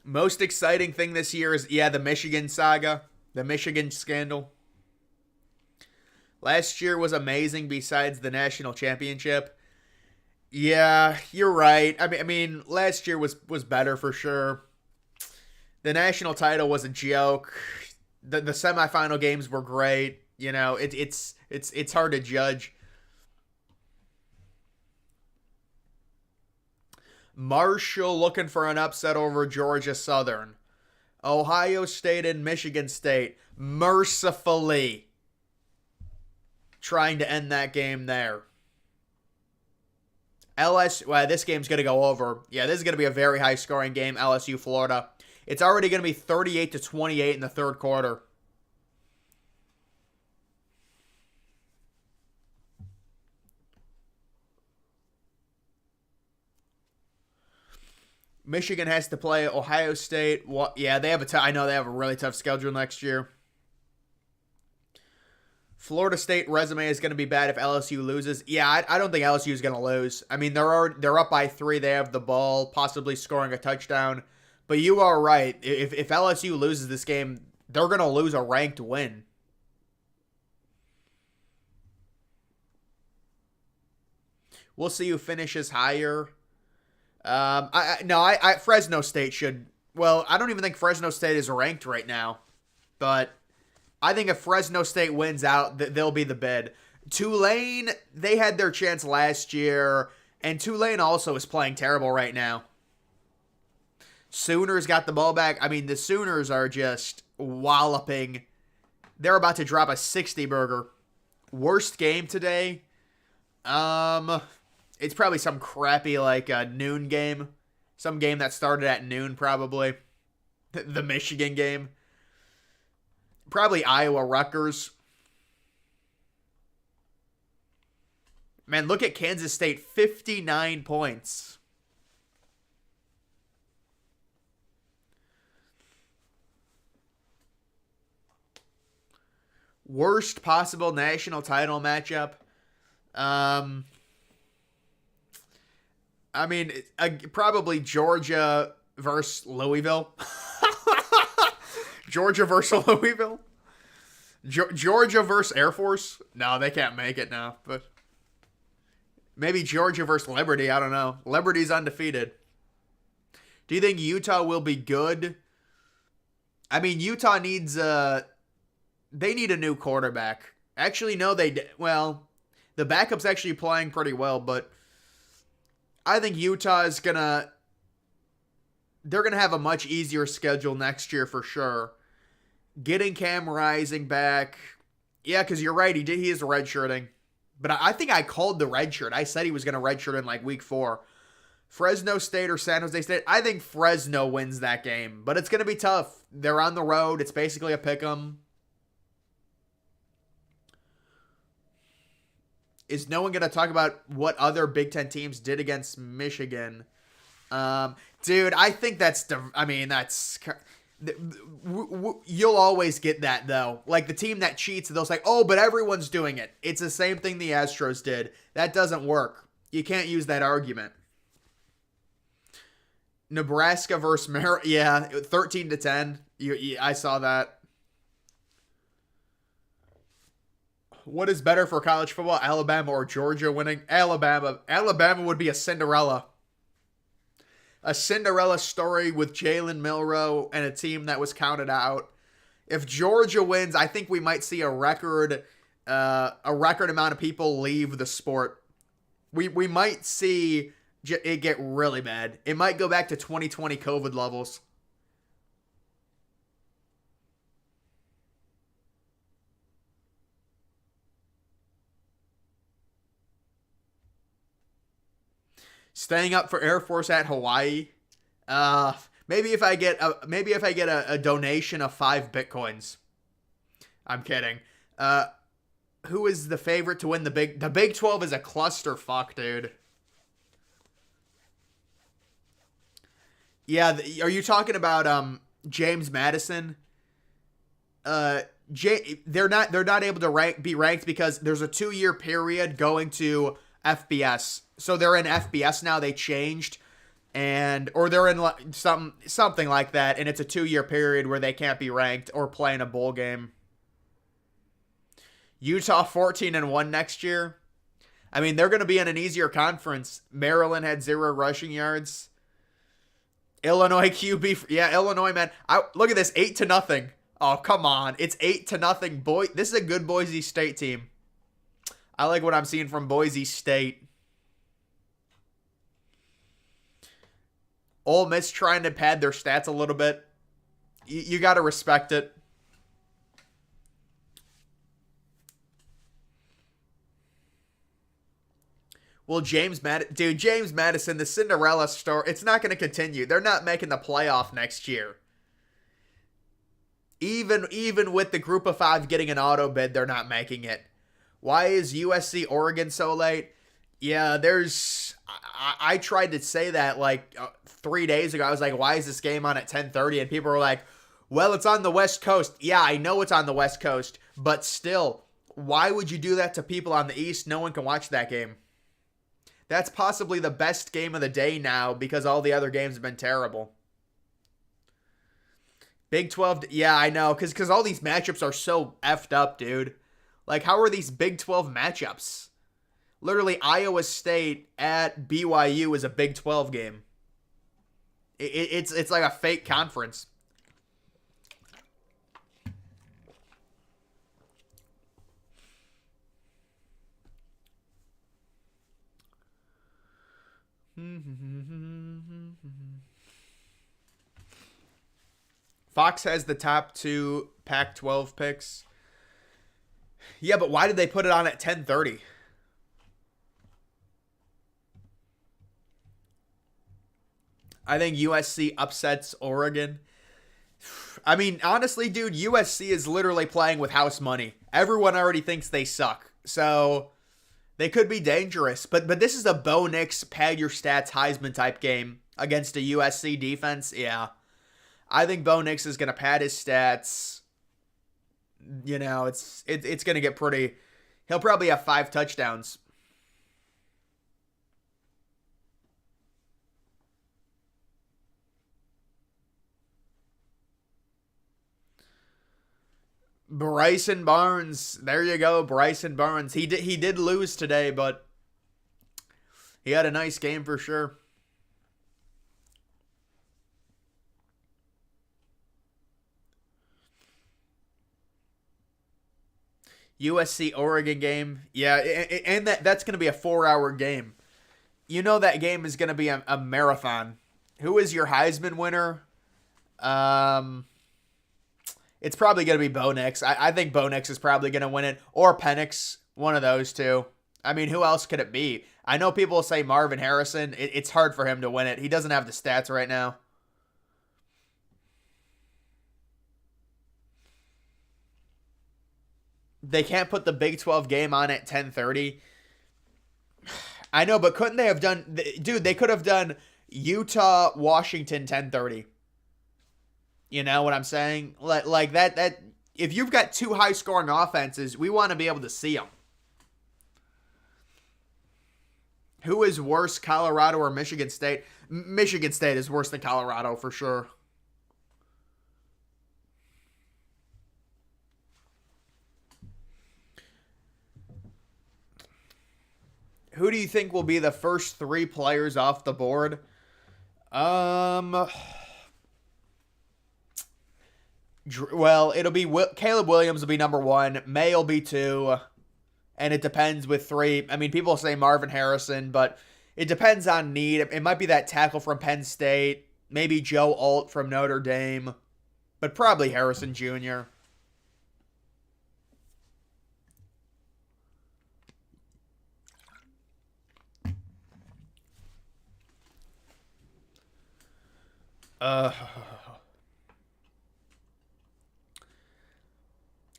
Most exciting thing this year is, the Michigan saga. The Michigan scandal. Last year was amazing besides the national championship. Yeah, you're right. I mean, last year was better for sure. The national title was a joke. The semifinal games were great. It's hard to judge. Marshall looking for an upset over Georgia Southern. Ohio State and Michigan State mercifully trying to end that game there. This game's going to go over. Yeah, this is going to be a very high-scoring game, LSU, Florida. It's already going to be 38-28 in the third quarter. Michigan has to play Ohio State. Yeah, they have I know they have a really tough schedule next year. Florida State resume is going to be bad if LSU loses. Yeah, I don't think LSU is going to lose. I mean, they're up by 3. They have the ball, possibly scoring a touchdown. But you are right. If LSU loses this game, they're going to lose a ranked win. We'll see who finishes higher. Fresno State should. Well, I don't even think Fresno State is ranked right now, but I think if Fresno State wins out, they'll be the bid. Tulane, they had their chance last year, and Tulane also is playing terrible right now. Sooners got the ball back. I mean, the Sooners are just walloping. They're about to drop a 60 burger. Worst game today? It's probably some crappy, noon game. Some game that started at noon, probably. The Michigan game. Probably Iowa Rutgers. Man, look at Kansas State. 59 points. Worst possible national title matchup. I mean, probably Georgia versus Louisville. Georgia versus Louisville. Georgia versus Air Force. No, they can't make it now. But maybe Georgia versus Liberty. I don't know. Liberty's undefeated. Do you think Utah will be good? I mean, Utah needs they need a new quarterback. Actually, no, well, the backup's actually playing pretty well, but I think Utah is they're gonna have a much easier schedule next year for sure. Getting Cam Rising back, yeah, because you're right, he is redshirting, but I think I called the redshirt. I said he was gonna redshirt in week 4. Fresno State or San Jose State. I think Fresno wins that game, but it's gonna be tough. They're on the road. It's basically a pick'em. Is no one going to talk about what other Big Ten teams did against Michigan? Dude, I think that's you'll always get that, though. Like, the team that cheats, they'll say, oh, but everyone's doing it. It's the same thing the Astros did. That doesn't work. You can't use that argument. Nebraska versus Maryland. Yeah, 13-10. I saw that. What is better for college football, Alabama or Georgia winning? Alabama. Alabama would be a Cinderella. A Cinderella story with Jalen Milroe and a team that was counted out. If Georgia wins, I think we might see a record amount of people leave the sport. We might see it get really bad. It might go back to 2020 COVID levels. Staying up for Air Force at Hawaii. Maybe if I get a donation of 5 Bitcoins. I'm kidding. Who is the favorite to win the Big 12 is a clusterfuck, dude. Yeah, are you talking about James Madison? They're not able to be ranked because there's a 2-year period going to FBS. So they're in FBS now. They changed, or they're in something like that, and it's a 2-year period where they can't be ranked or play in a bowl game. Utah 14-1 next year. I mean, they're going to be in an easier conference. Maryland had 0 rushing yards. Illinois QB, yeah, Illinois, man. Look at this, 8-0. Oh, come on, it's 8-0. Boy, this is a good Boise State team. I like what I'm seeing from Boise State. Ole Miss trying to pad their stats a little bit. You got to respect it. Well, James Madison, the Cinderella story, it's not going to continue. They're not making the playoff next year. Even with the group of 5 getting an auto bid, they're not making it. Why is USC Oregon so late? Yeah, I tried to say that like 3 days ago. I was like, why is this game on at 10:30? And people were like, well, it's on the West Coast. Yeah, I know it's on the West Coast, but still, why would you do that to people on the East? No one can watch that game. That's possibly the best game of the day now because all the other games have been terrible. Big 12, yeah, I know, because all these matchups are so effed up, dude. Like, how are these Big 12 matchups? Literally, Iowa State at BYU is a Big 12 game. It's like a fake conference. Fox has the top 2 Pac-12 picks. Yeah, but why did they put it on at 10:30? I think USC upsets Oregon. I mean, honestly, dude, USC is literally playing with house money. Everyone already thinks they suck. So they could be dangerous. But this is a Bo Nix pad your stats Heisman type game against a USC defense. Yeah. I think Bo Nix is going to pad his stats. You know, it's going to get pretty. He'll probably have 5 touchdowns. Bryson Barnes. There you go, Bryson Barnes. He did lose today, but he had a nice game for sure. USC Oregon game. Yeah, and that's going to be a 4-hour game. You know that game is going to be a marathon. Who is your Heisman winner? It's probably going to be Bo Nix. I think Bo Nix is probably going to win it. Or Penix. One of those two. I mean, who else could it be? I know people say Marvin Harrison. It's hard for him to win it. He doesn't have the stats right now. They can't put the Big 12 game on at 10:30. I know, but couldn't they have done... Dude, they could have done Utah, Washington, 10:30. You know what I'm saying? Like that if you've got 2 high-scoring offenses, we want to be able to see them. Who is worse, Colorado or Michigan State? Michigan State is worse than Colorado for sure. Who do you think will be the first 3 players off the board? Well, it'll be Caleb Williams will be number 1. May will be 2. And it depends with 3. I mean, people say Marvin Harrison, but it depends on need. It might be that tackle from Penn State. Maybe Joe Alt from Notre Dame. But probably Harrison Jr.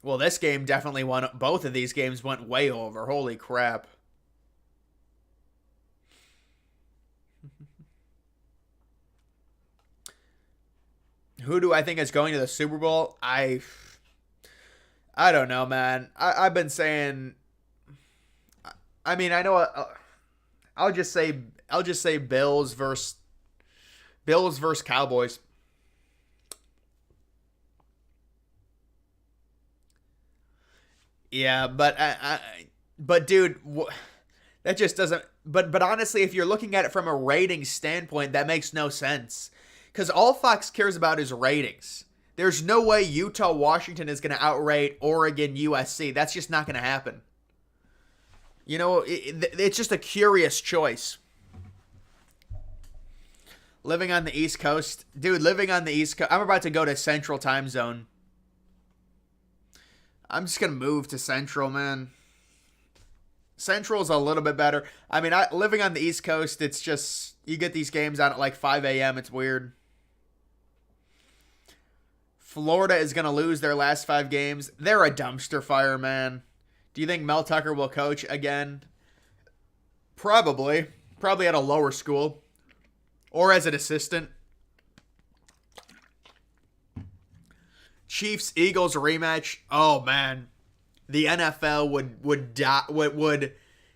Well, this game definitely went. Both of these games went way over. Holy crap. Who do I think is going to the Super Bowl? I don't know, man. I've been saying. I mean, I know. I'll just say Bills versus Cowboys. Yeah, but dude, that just doesn't. But honestly, if you're looking at it from a rating standpoint, that makes no sense. Because all Fox cares about is ratings. There's no way Utah Washington is going to outrate Oregon USC. That's just not going to happen. You know, it's just a curious choice. Living on the East Coast, dude. Living on the East Coast, I'm about to go to Central Time Zone. I'm just gonna move to Central, man. Central's a little bit better. I mean, living on the East Coast, it's just you get these games on at like 5 a.m. It's weird. Florida is gonna lose their last 5 games. They're a dumpster fire, man. Do you think Mel Tucker will coach again? Probably. Probably at a lower school. Or as an assistant. Chiefs Eagles rematch. Oh man. The NFL would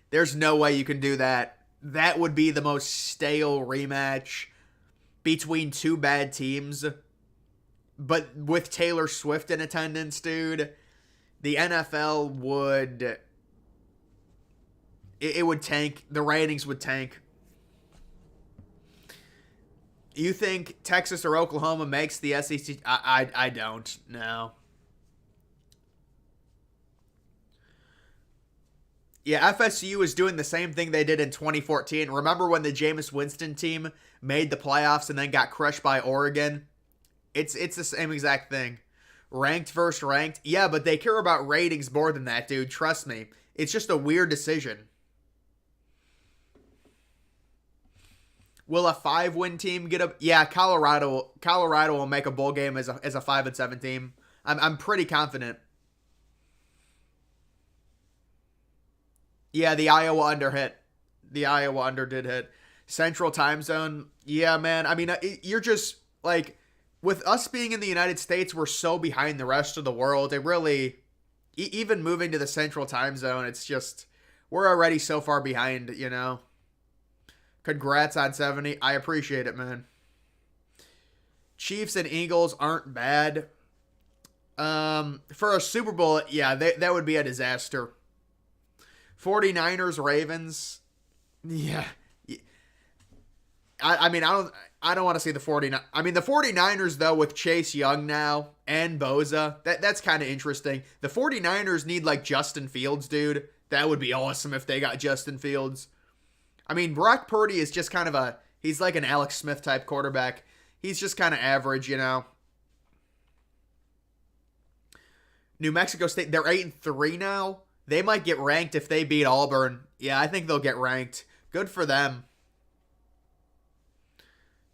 there's no way you can do that. That would be the most stale rematch between two bad teams. But with Taylor Swift in attendance, dude, the NFL would it would tank. The ratings would tank. You think Texas or Oklahoma makes the SEC? I don't. No. Yeah, FSU is doing the same thing they did in 2014. Remember when the Jameis Winston team made the playoffs and then got crushed by Oregon? It's the same exact thing. Ranked versus ranked. Yeah, but they care about ratings more than that, dude. Trust me. It's just a weird decision. Will a 5-win team get a... Yeah, Colorado will make a bowl game as a 5-7 team. I'm pretty confident. Yeah, the Iowa under hit. The Iowa under did hit. Central time zone. Yeah, man. I mean, you're just like, with us being in the United States, we're so behind the rest of the world. It really, even moving to the central time zone, it's just, we're already so far behind, you know. Congrats on 70. I appreciate it, man. Chiefs and Eagles aren't bad. For a Super Bowl, yeah, that would be a disaster. 49ers, Ravens. Yeah. I mean, I don't want to see the 49ers. I mean, the 49ers, though, with Chase Young now and Boza, that's kind of interesting. The 49ers need, like, Justin Fields, dude. That would be awesome if they got Justin Fields. I mean, Brock Purdy is just kind of he's like an Alex Smith type quarterback. He's just kind of average, you know. New Mexico State, they're 8-3 now. They might get ranked if they beat Auburn. Yeah, I think they'll get ranked. Good for them.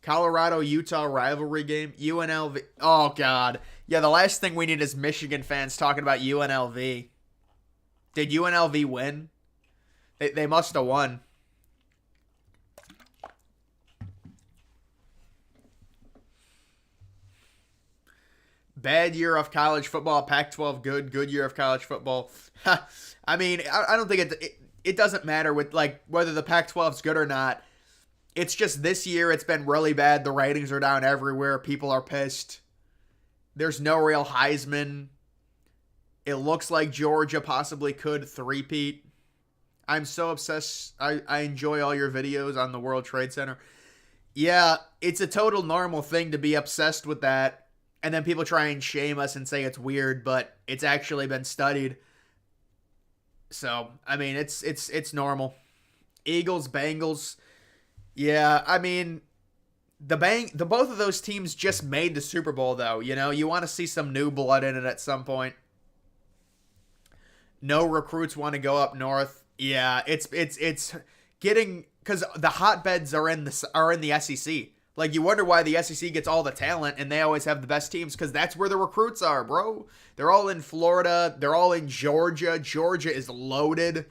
Colorado-Utah rivalry game. UNLV. Oh, God. Yeah, the last thing we need is Michigan fans talking about UNLV. Did UNLV win? They must have won. Bad year of college football. Pac-12 good year of college football. I mean, I don't think it doesn't matter with, like, whether the Pac-12's good or not. It's just this year it's been really bad. The ratings are down everywhere. People are pissed. There's no real Heisman. It looks like Georgia possibly could three-peat. I'm so obsessed. I enjoy all your videos on the World Trade Center. Yeah, it's a total normal thing to be obsessed with that. And then people try and shame us and say it's weird, but it's actually been studied. So, I mean, it's normal. Eagles, Bengals. Yeah, I mean, the both of those teams just made the Super Bowl, though. You know, you want to see some new blood in it at some point. No recruits want to go up north. Yeah, it's getting, because the hotbeds are in the SEC. Like, you wonder why the SEC gets all the talent and they always have the best teams, because that's where the recruits are, bro. They're all in Florida. They're all in Georgia. Georgia is loaded.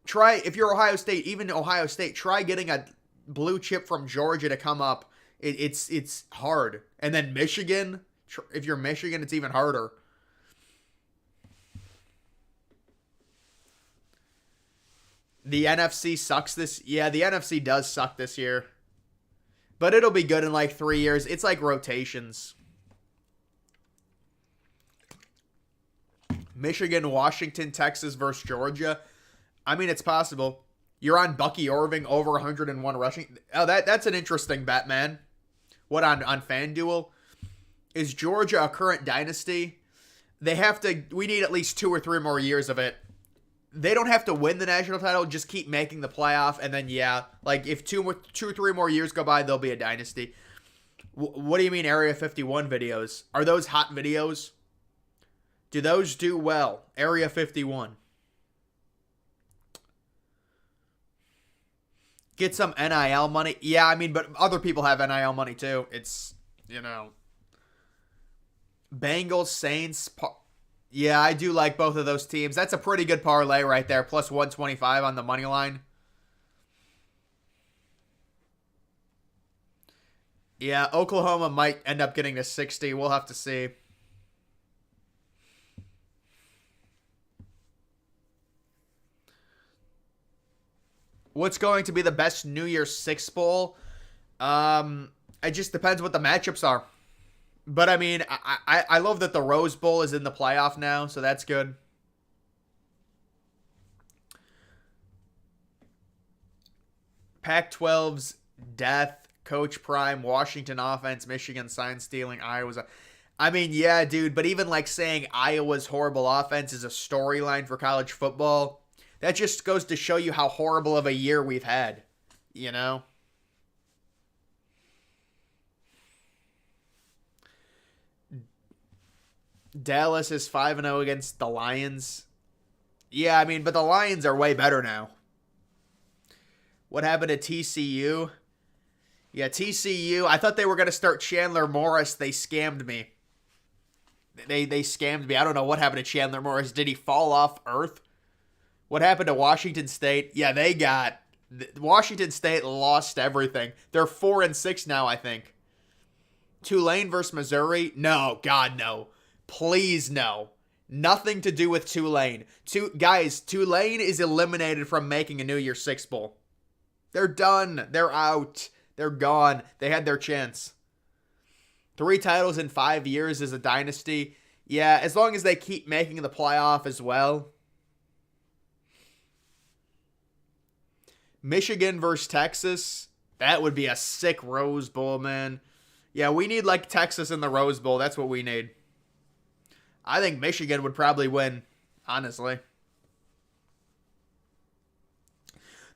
If you're Ohio State, even Ohio State, try getting a blue chip from Georgia to come up. It's hard. And then Michigan, if you're Michigan, it's even harder. The NFC sucks this. Yeah, the NFC does suck this year. But it'll be good in like 3 years. It's like rotations. Michigan, Washington, Texas versus Georgia. I mean, it's possible. You're on Bucky Irving over 101 rushing. Oh, that's an interesting bet, man. What, on FanDuel? Is Georgia a current dynasty? We need at least 2 or 3 more years of it. They don't have to win the national title, just keep making the playoff, and then, yeah, like, if 2 or 3 more years go by, they'll be a dynasty. What do you mean Area 51 videos? Are those hot videos? Do those do well? Area 51. Get some NIL money? Yeah, I mean, but other people have NIL money, too. It's, you know. Bengals, Saints... Yeah, I do like both of those teams. That's a pretty good parlay right there. Plus 125 on the money line. Yeah, Oklahoma might end up getting to 60. We'll have to see. What's going to be the best New Year's Six bowl? It just depends what the matchups are. But I mean, I love that the Rose Bowl is in the playoff now, so that's good. Pac-12's death, Coach Prime, Washington offense, Michigan sign stealing, Iowa's. I mean, yeah, dude, but even like saying Iowa's horrible offense is a storyline for college football, that just goes to show you how horrible of a year we've had, you know? Dallas is 5-0 against the Lions. Yeah, I mean, but the Lions are way better now. What happened to TCU? Yeah, TCU. I thought they were going to start Chandler Morris. They scammed me. They scammed me. I don't know what happened to Chandler Morris. Did he fall off Earth? What happened to Washington State? Yeah, they got... Washington State lost everything. They're 4-6 now, I think. Tulane versus Missouri? No, God, no. Please, no. Nothing to do with Tulane. Guys, Tulane is eliminated from making a New Year's Six Bowl. They're done. They're out. They're gone. They had their chance. 3 titles in 5 years is a dynasty. Yeah, as long as they keep making the playoff as well. Michigan versus Texas. That would be a sick Rose Bowl, man. Yeah, we need like Texas in the Rose Bowl. That's what we need. I think Michigan would probably win, honestly.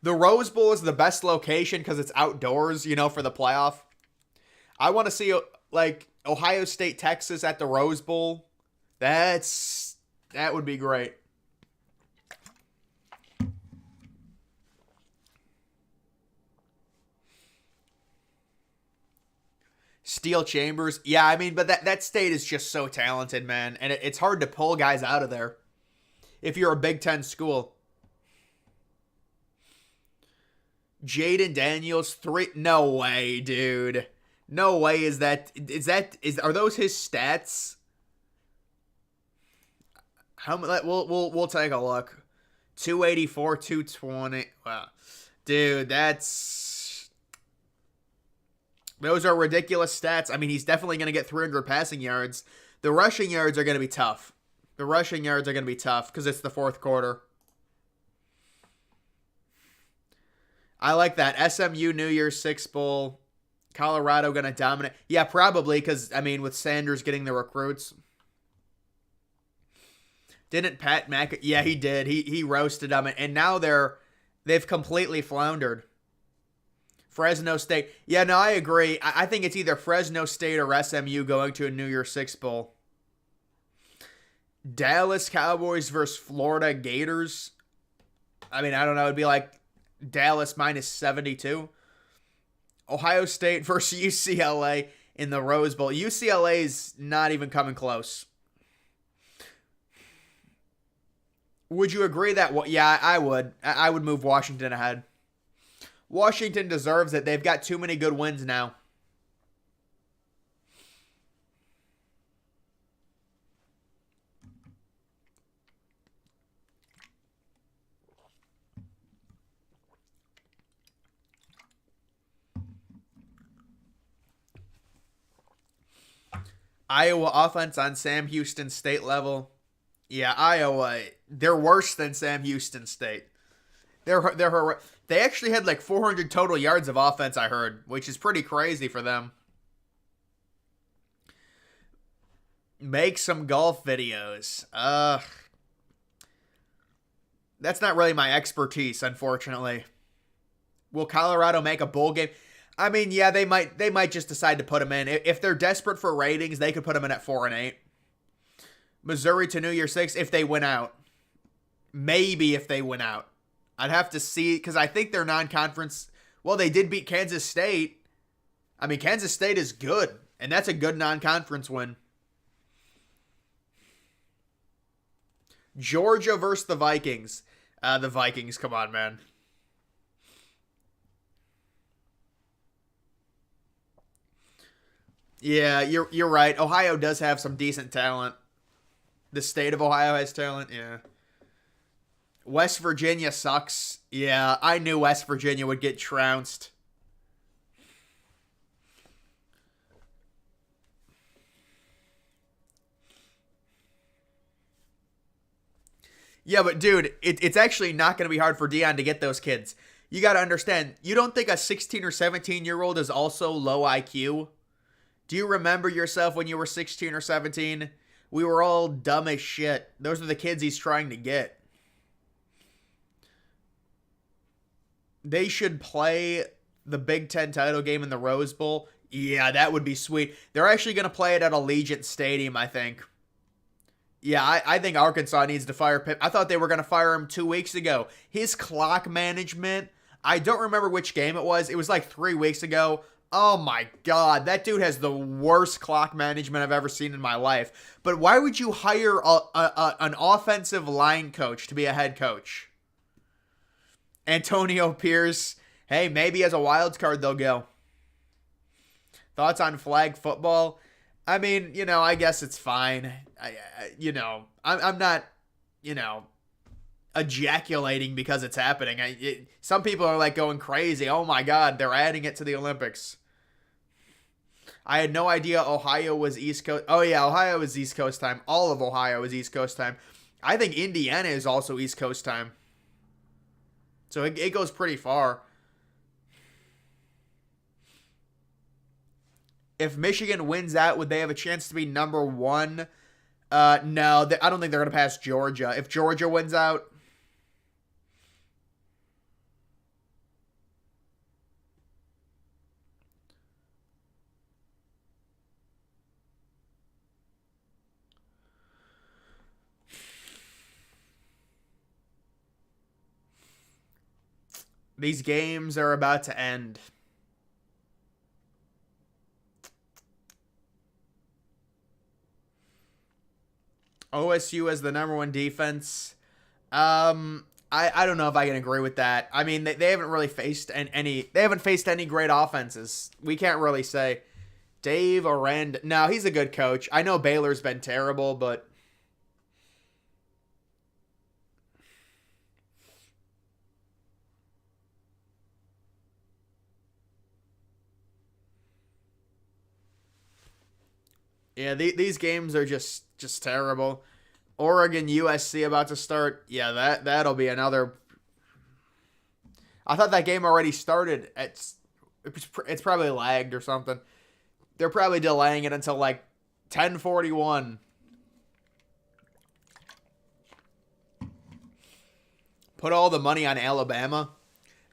The Rose Bowl is the best location because it's outdoors, you know, for the playoff. I want to see, like, Ohio State, Texas at the Rose Bowl. That would be great. Steel Chambers. Yeah, I mean, but that state is just so talented, man. And it's hard to pull guys out of there if you're a Big Ten school. Jaden Daniels, 3. No way, dude. No way are those his stats? How much? We'll take a look. 284, 220. Wow. Dude, those are ridiculous stats. I mean, he's definitely going to get 300 passing yards. The rushing yards are going to be tough. Because it's the fourth quarter. I like that. SMU New Year's Six Bowl. Colorado going to dominate. Yeah, probably, because, I mean, with Sanders getting the recruits. Didn't Pat Mac... Yeah, he did. He roasted them, and now they've completely floundered. Fresno State. Yeah, no, I agree. I think it's either Fresno State or SMU going to a New Year's Six Bowl. Dallas Cowboys versus Florida Gators. I mean, I don't know. It'd be like Dallas minus 72. Ohio State versus UCLA in the Rose Bowl. UCLA's not even coming close. Would you agree that... Yeah, I would. I would move Washington ahead. Washington deserves it. They've got too many good wins now. Iowa offense on Sam Houston State level. Yeah, Iowa, they're worse than Sam Houston State. They actually had like 400 total yards of offense, I heard, which is pretty crazy for them. Make some golf videos. That's not really my expertise, unfortunately. Will Colorado make a bowl game? I mean, yeah, they might just decide to put them in. If they're desperate for ratings, they could put them in at 4-8. Missouri to New Year's Six if they win out. Maybe if they win out. I'd have to see, because I think they're non-conference. Well, they did beat Kansas State. I mean, Kansas State is good, and that's a good non-conference win. Georgia versus the Vikings. The Vikings, come on, man. Yeah, you're right. Ohio does have some decent talent. The state of Ohio has talent. Yeah. West Virginia sucks. Yeah, I knew West Virginia would get trounced. Yeah, but dude, it's actually not going to be hard for Dion to get those kids. You got to understand, you don't think a 16 or 17-year-old is also low IQ? Do you remember yourself when you were 16 or 17? We were all dumb as shit. Those are the kids he's trying to get. They should play the Big Ten title game in the Rose Bowl. Yeah, that would be sweet. They're actually going to play it at Allegiant Stadium, I think. Yeah, I think Arkansas needs to fire Pitt. I thought they were going to fire him 2 weeks ago. His clock management, I don't remember which game it was. It was like 3 weeks ago. Oh my God, that dude has the worst clock management I've ever seen in my life. But why would you hire an offensive line coach to be a head coach? Antonio Pierce, hey, maybe as a wild card they'll go. Thoughts on flag football? I mean, I guess it's fine. I'm not, you know, ejaculating because it's happening. Some people are like going crazy. Oh my God, they're adding it to the Olympics. I had no idea Ohio was East Coast. Oh yeah, Ohio is East Coast time. All of Ohio is East Coast time. I think Indiana is also East Coast time. So it goes pretty far. If Michigan wins out, would they have a chance to be number one? No, I don't think they're going to pass Georgia. If Georgia wins out, these games are about to end. OSU as the number one defense. I don't know if I can agree with that. I mean, they haven't really faced any great offenses. We can't really say. Dave Aranda, no, he's a good coach. I know Baylor's been terrible, but yeah, these games are just terrible. Oregon USC about to start. Yeah, that'll be another. I thought that game already started. It's probably lagged or something. They're probably delaying it until like 10:41. Put all the money on Alabama.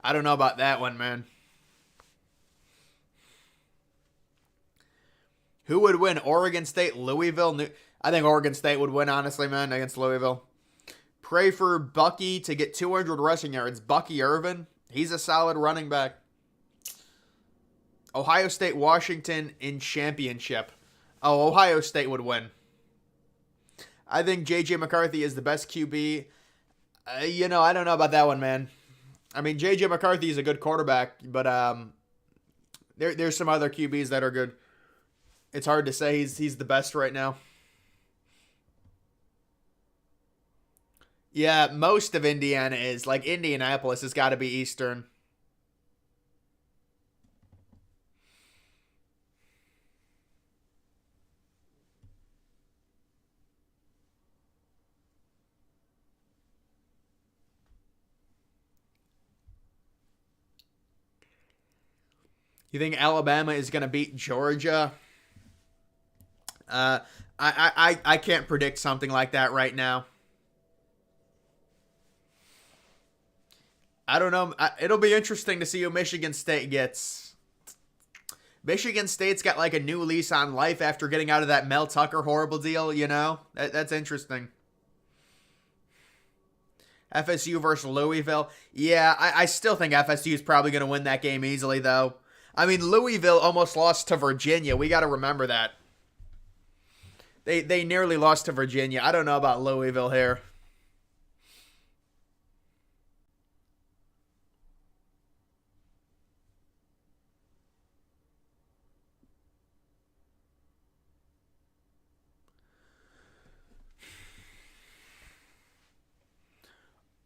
I don't know about that one, man. Who would win? Oregon State, Louisville? I think Oregon State would win, honestly, man, against Louisville. Pray for Bucky to get 200 rushing yards. Bucky Irvin, he's a solid running back. Ohio State, Washington in championship. Oh, Ohio State would win. I think J.J. McCarthy is the best QB. I don't know about that one, man. I mean, J.J. McCarthy is a good quarterback, but there's some other QBs that are good. It's hard to say he's the best right now. Yeah, most of Indiana is. Like, Indianapolis has got to be Eastern. You think Alabama is going to beat Georgia? Uh, I can't predict something like that right now. I don't know. It'll be interesting to see who Michigan State gets. Michigan State's got like a new lease on life after getting out of that Mel Tucker horrible deal, That's interesting. FSU versus Louisville. Yeah, I still think FSU is probably going to win that game easily, though. I mean, Louisville almost lost to Virginia. We got to remember that. They nearly lost to Virginia. I don't know about Louisville here.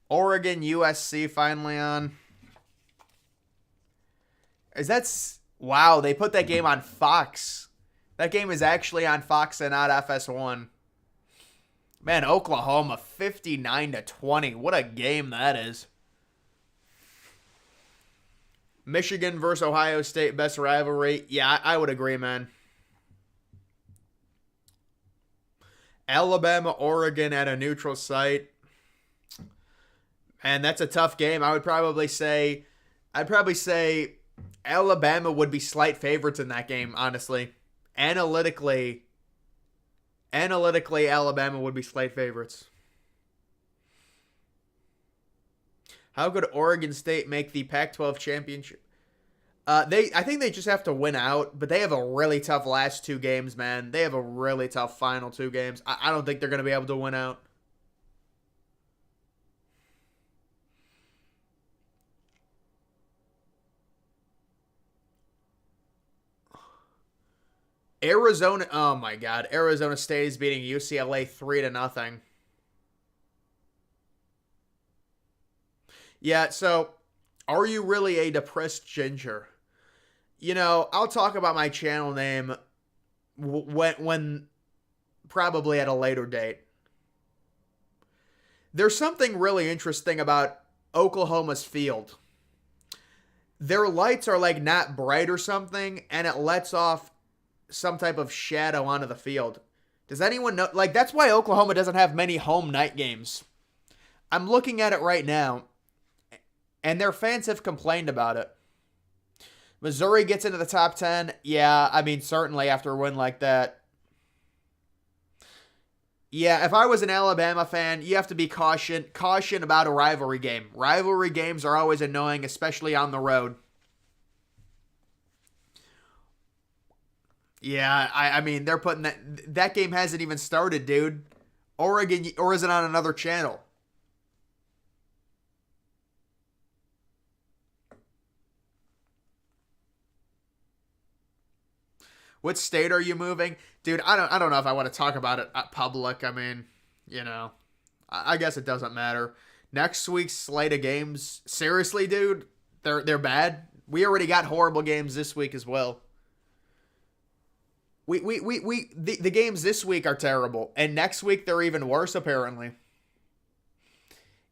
Oregon, USC finally on. Wow, they put that game on Fox. That game is actually on Fox and not FS1. Man, Oklahoma 59-20. What a game that is. Michigan versus Ohio State, best rivalry. Yeah, I would agree, man. Alabama, Oregon at a neutral site. And that's a tough game. I'd probably say Alabama would be slight favorites in that game, honestly. Analytically, Alabama would be slight favorites. How could Oregon State make the Pac-12 championship? I think they just have to win out, but they have a really tough last two games, man. They have a really tough final two games. I don't think they're going to be able to win out. Arizona, oh my God, Arizona State is beating UCLA 3-0. Yeah, so are you really a depressed ginger? You know, I'll talk about my channel name when probably at a later date. There's something really interesting about Oklahoma's field. Their lights are like not bright or something, and it lets off some type of shadow onto the field. Does anyone know? Like, that's why Oklahoma doesn't have many home night games. I'm looking at it right now, and their fans have complained about it. Missouri gets into the top 10. Yeah, I mean, certainly after a win like that. Yeah, if I was an Alabama fan, you have to be caution about a rivalry game. Rivalry games are always annoying, especially on the road. Yeah, I mean, they're putting that game hasn't even started, dude. Oregon, or is it on another channel? What state are you moving? Dude, I don't know if I want to talk about it at public. I mean, you know, I guess it doesn't matter. Next week's slate of games, seriously, dude, they're bad. We already got horrible games this week as well. The games this week are terrible, and next week they're even worse apparently.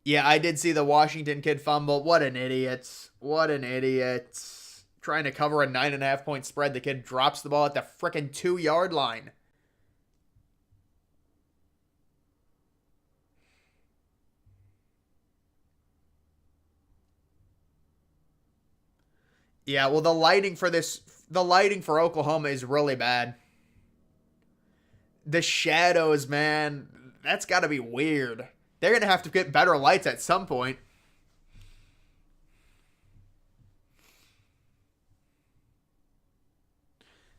Yeah, I did see the Washington kid fumble. What an idiot. What an idiot. Trying to cover a 9.5 point spread. The kid drops the ball at the frickin' 2-yard line. Yeah, well, the lighting for Oklahoma is really bad. The shadows, man, that's got to be weird. They're going to have to get better lights at some point.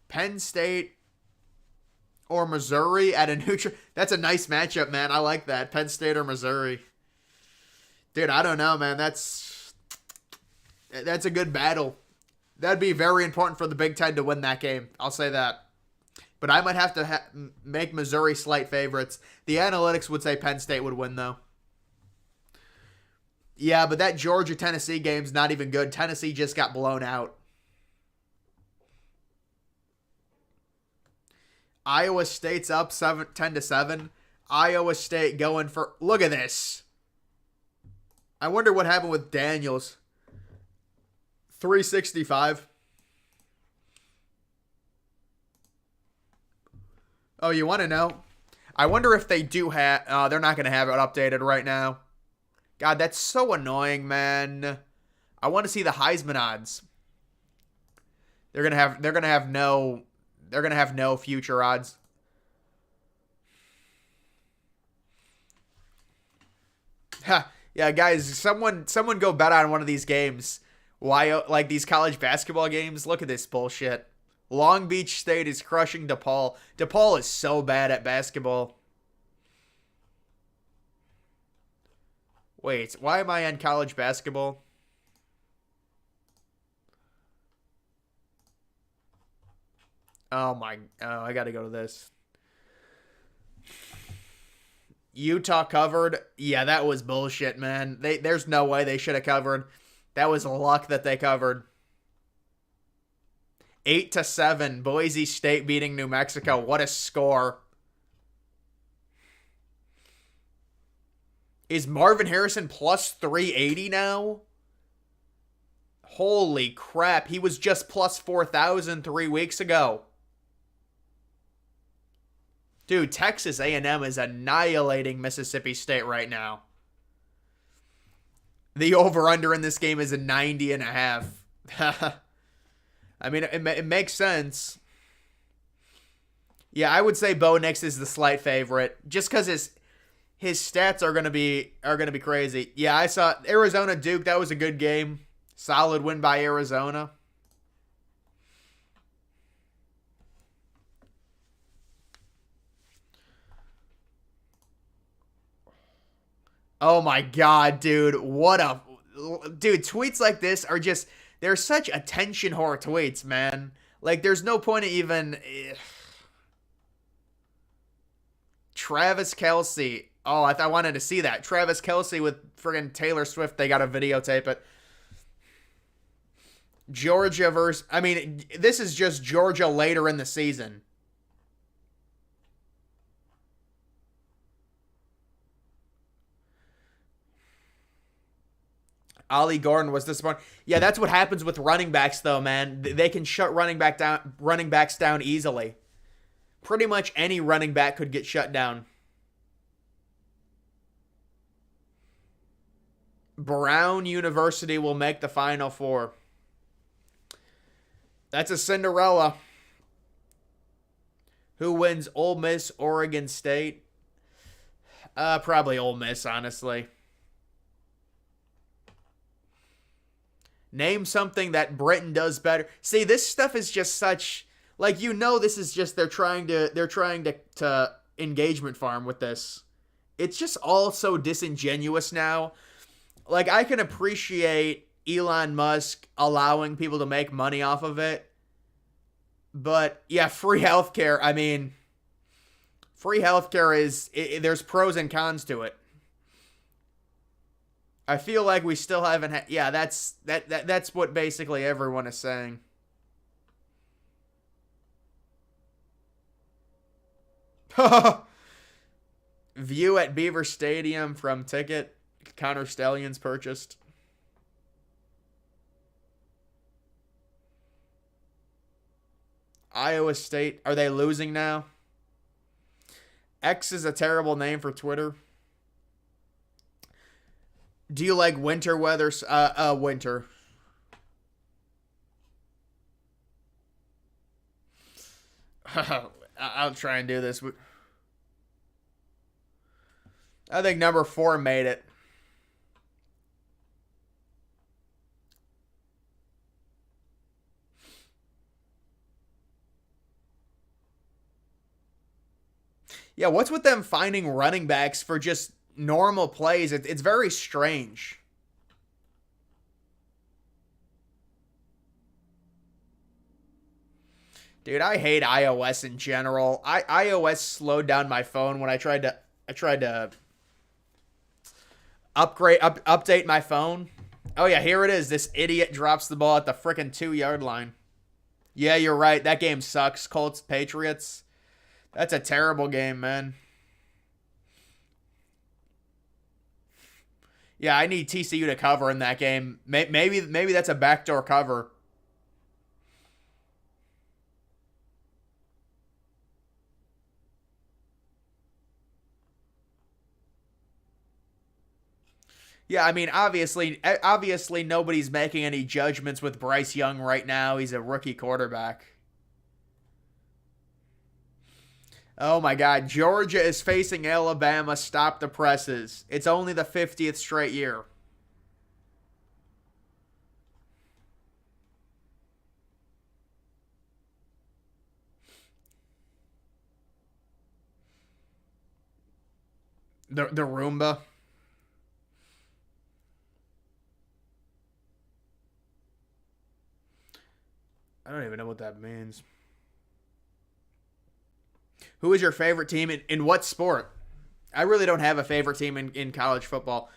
Penn State or Missouri at a neutral. That's a nice matchup, man. I like that. Penn State or Missouri. Dude, I don't know, man. That's a good battle. That'd be very important for the Big Ten to win that game. I'll say that. But I might have to make Missouri slight favorites. The analytics would say Penn State would win, though. Yeah, but that Georgia-Tennessee game's not even good. Tennessee just got blown out. Iowa State's up 10-7. Iowa State going for... Look at this. I wonder what happened with Daniels. 365. Oh, you want to know? I wonder if they do have... they're not going to have it updated right now. God, that's so annoying, man. I want to see the Heisman odds. They're gonna have no future odds. Ha, yeah, guys, someone go bet on one of these games. Why, like these college basketball games? Look at this bullshit. Long Beach State is crushing DePaul. DePaul is so bad at basketball. Wait, why am I on college basketball? Oh, I gotta go to this. Utah covered. Yeah, that was bullshit, man. There's no way they should have covered. That was luck that they covered. 8-7, Boise State beating New Mexico. What a score. Is Marvin Harrison plus 380 now? Holy crap. He was just plus 4,000 3 weeks ago. Dude, Texas A&M is annihilating Mississippi State right now. The over-under in this game is a 90.5. I mean, it makes sense. Yeah, I would say Bo Nix is the slight favorite, just because his stats are gonna be crazy. Yeah, I saw Arizona Duke. That was a good game. Solid win by Arizona. Oh my god, dude. Dude, tweets like this are just, they're such attention whore tweets, man. Like, there's no point of even Travis Kelce. Oh, I wanted to see that. Travis Kelce with friggin' Taylor Swift. They got to videotape it. Georgia versus, I mean, this is just Georgia later in the season. Ollie Gordon was disappointed. Yeah, that's what happens with running backs, though, man. They can shut running backs down easily. Pretty much any running back could get shut down. Brown University will make the Final Four. That's a Cinderella. Who wins? Ole Miss, Oregon State? Probably Ole Miss, honestly. Name something that Britain does better. See, this stuff is just such, like, this is just they're trying to engagement farm with this. It's just all so disingenuous now. Like, I can appreciate Elon Musk allowing people to make money off of it. But yeah, free healthcare. I mean, free healthcare there's pros and cons to it. I feel like we still haven't had. Yeah, that's what basically everyone is saying. View at Beaver Stadium from ticket. Connor Stallions purchased. Iowa State. Are they losing now? X is a terrible name for Twitter. Do you like winter weather? Winter. I'll try and do this. I think number 4 made it. Yeah, what's with them finding running backs for just normal plays? It's very strange. Dude, I hate iOS in general. iOS slowed down my phone when I tried to update my phone. Oh yeah, here it is. This idiot drops the ball at the frickin' 2-yard line. Yeah, you're right. That game sucks. Colts Patriots. That's a terrible game, man. Yeah, I need TCU to cover in that game. Maybe that's a backdoor cover. Yeah, I mean, obviously nobody's making any judgments with Bryce Young right now. He's a rookie quarterback. Oh my God, Georgia is facing Alabama. Stop the presses. It's only the 50th straight year. The Roomba. I don't even know what that means. Who is your favorite team in what sport? I really don't have a favorite team in college football.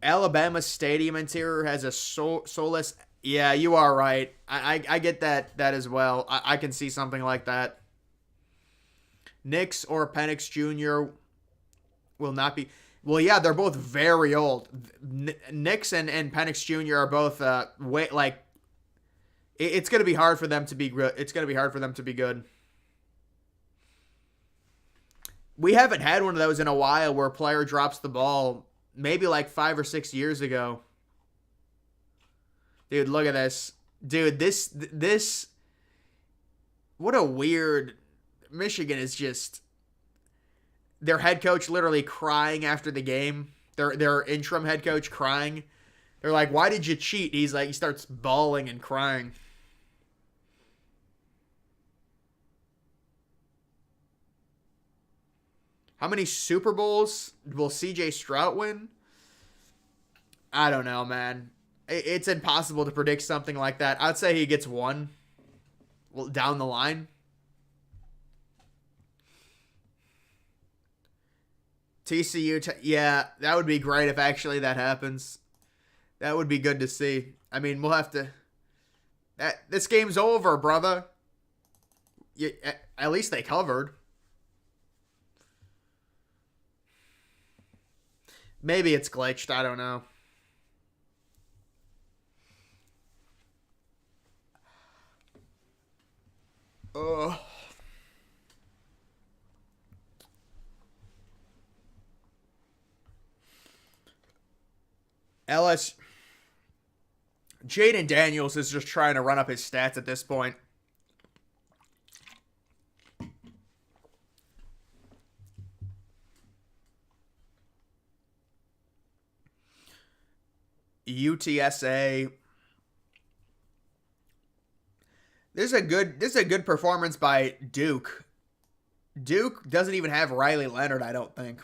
Alabama Stadium interior has a soulless. Yeah, you are right. I get that as well. I can see something like that. Nix or Penix Jr. will not be. Well, yeah, they're both very old. Nix and Penix Jr. are both way like. It's gonna be hard for them to be good. It's gonna be hard for them to be good. We haven't had one of those in a while where a player drops the ball. Maybe like 5 or 6 years ago. Dude, look at this. Dude, this. What a weird. Michigan is just. Their head coach literally crying after the game. Their interim head coach crying. They're like, "Why did you cheat?" He starts bawling and crying. How many Super Bowls will CJ Stroud win? I don't know, man. It's impossible to predict something like that. I'd say he gets one down the line. TCU, yeah, that would be great if actually that happens. That would be good to see. I mean, we'll have to. This game's over, brother. At least they covered. Maybe it's glitched. I don't know. Ugh. LS. Jaden Daniels is just trying to run up his stats at this point. UTSA. This is a good performance by Duke. Duke doesn't even have Riley Leonard, I don't think.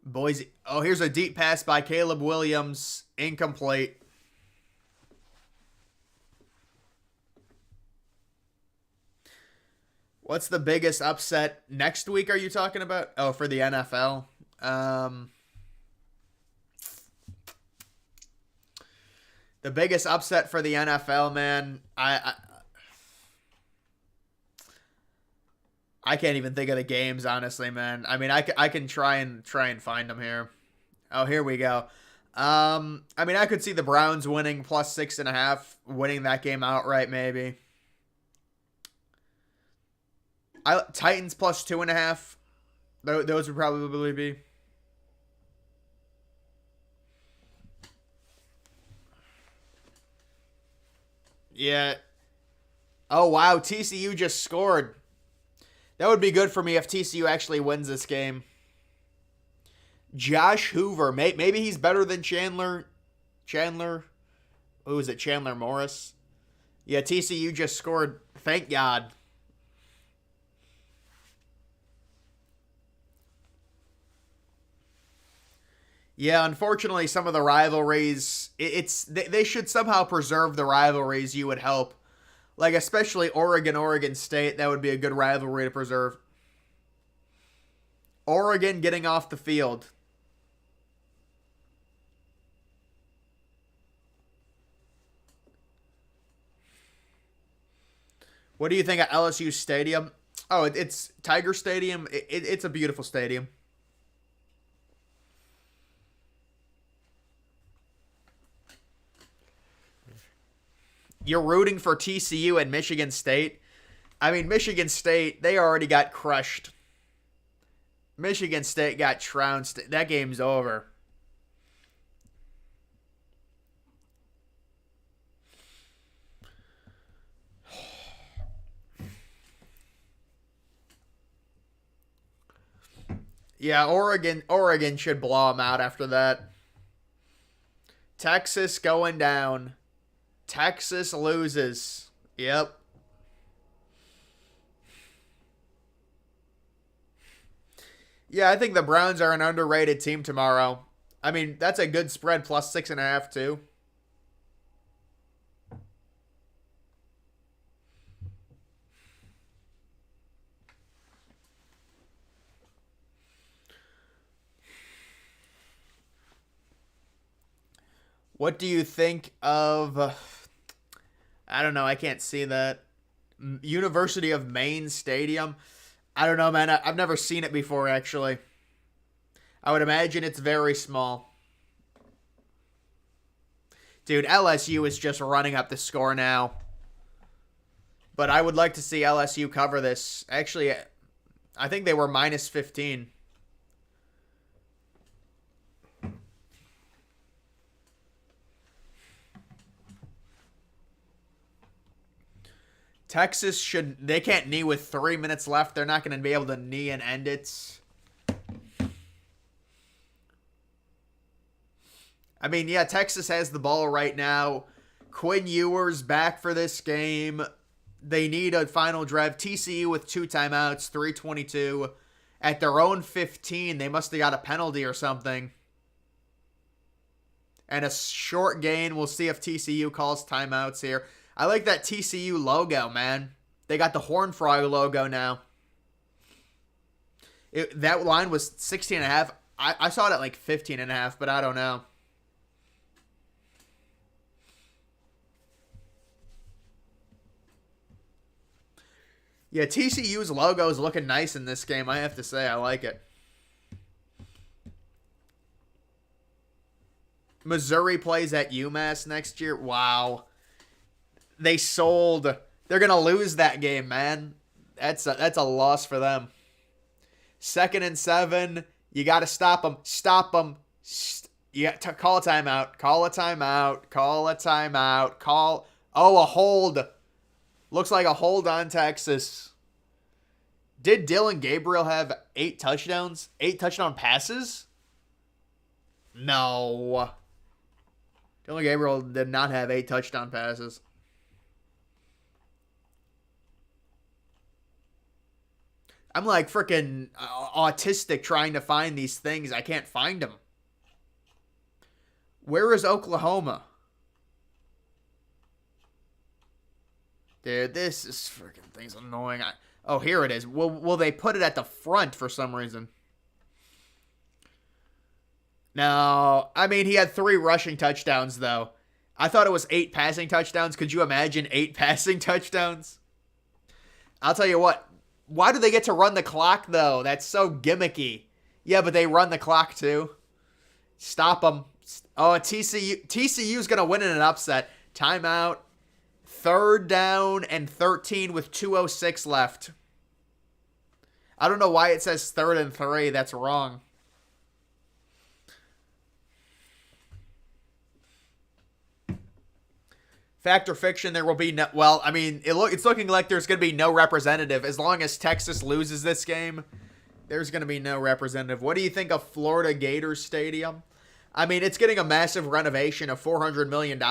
Boise. Oh, here's a deep pass by Caleb Williams. Incomplete. What's the biggest upset next week are you talking about? Oh, for the NFL. The biggest upset for the NFL, man. I can't even think of the games, honestly, man. I mean, I can try and find them here. Oh, here we go. I mean, I could see the Browns winning plus 6.5, winning that game outright, maybe. Titans plus 2.5. Those would probably be. Yeah. Oh, wow. TCU just scored. That would be good for me if TCU actually wins this game. Josh Hoover. Maybe he's better than Chandler. Who is it? Chandler Morris. Yeah, TCU just scored. Thank God. Yeah, unfortunately, some of the rivalries, they should somehow preserve the rivalries, you would hope. Like, especially Oregon State, that would be a good rivalry to preserve. Oregon getting off the field. What do you think of LSU Stadium? Oh, it's Tiger Stadium. It's a beautiful stadium. You're rooting for TCU and Michigan State. I mean, Michigan State, they already got crushed. Michigan State got trounced. That game's over. Yeah, Oregon should blow them out after that. Texas going down. Texas loses. Yep. Yeah, I think the Browns are an underrated team tomorrow. I mean, that's a good spread, plus 6.5 too. What do you think of? I don't know. I can't see that. University of Maine Stadium. I don't know, man. I've never seen it before, actually. I would imagine it's very small. Dude, LSU is just running up the score now. But I would like to see LSU cover this. Actually, I think they were minus 15. Texas should... They can't knee with 3 minutes left. They're not going to be able to knee and end it. I mean, yeah, Texas has the ball right now. Quinn Ewers back for this game. They need a final drive. TCU with 2 timeouts, 3:22. At their own 15, they must have got a penalty or something. And a short gain. We'll see if TCU calls timeouts here. I like that TCU logo, man. They got the Horned Frog logo now. That line was 16.5. I saw it at like 15.5, but I don't know. Yeah, TCU's logo is looking nice in this game. I have to say, I like it. Missouri plays at UMass next year. Wow. They sold. They're going to lose that game, man. That's a loss for them. 2nd and 7. You got to stop them. Stop them. You got to call a timeout. Call a timeout. Call a timeout. Call. Oh, a hold. Looks like a hold on Texas. Did Dylan Gabriel have 8 touchdowns? 8 touchdown passes? No. Dylan Gabriel did not have 8 touchdown passes. I'm like freaking autistic trying to find these things. I can't find them. Where is Oklahoma? Dude, this is freaking thing's annoying. Oh, here it is. Will they put it at the front for some reason? No. I mean, he had 3 rushing touchdowns, though. I thought it was 8 passing touchdowns. Could you imagine 8 passing touchdowns? I'll tell you what. Why do they get to run the clock, though? That's so gimmicky. Yeah, but they run the clock, too. Stop them. Oh, TCU's going to win in an upset. Timeout. 3rd down and 13 with 2:06 left. I don't know why it says 3rd and 3. That's wrong. Fact or fiction, there will be no... Well, I mean, it's looking like there's going to be no representative. As long as Texas loses this game, there's going to be no representative. What do you think of Florida Gators Stadium? I mean, it's getting a massive renovation of $400 million.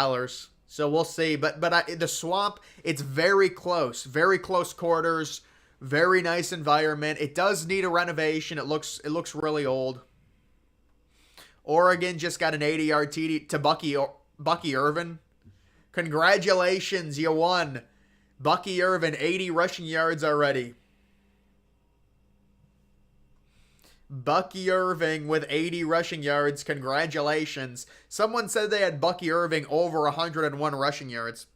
So we'll see. But the Swamp, it's very close. Very close quarters. Very nice environment. It does need a renovation. It looks really old. Oregon just got an 80-yard TD to Bucky Irvin. Congratulations, you won. Bucky Irvin, 80 rushing yards already. Bucky Irving with 80 rushing yards. Congratulations. Someone said they had Bucky Irving over 101 rushing yards.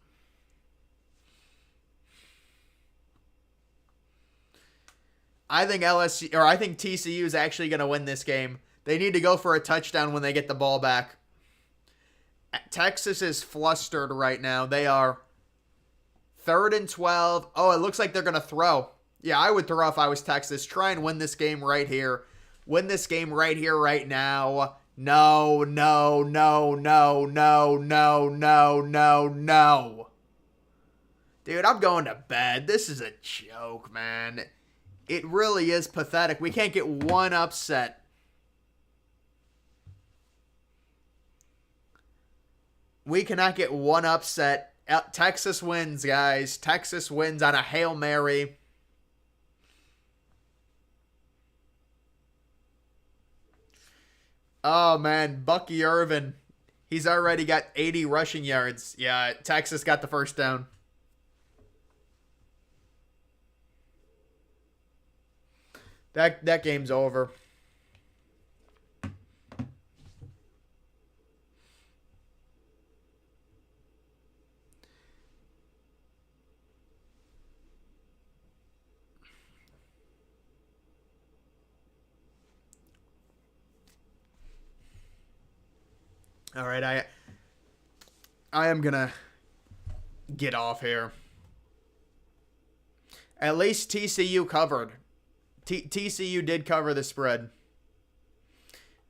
I think TCU is actually going to win this game. They need to go for a touchdown when they get the ball back. Texas is flustered right now. They are 3rd and 12. Oh, it looks like they're going to throw. Yeah, I would throw if I was Texas. Try and win this game right here. Win this game right here, right now. No, no, no, no, no, no, no, no, no. Dude, I'm going to bed. This is a joke, man. It really is pathetic. We can't get one upset. We cannot get one upset. Texas wins, guys. Texas wins on a Hail Mary. Oh, man. Bucky Irvin. He's already got 80 rushing yards. Yeah, Texas got the first down. That game's over. All right, I am gonna get off here. At least TCU covered. TCU did cover the spread.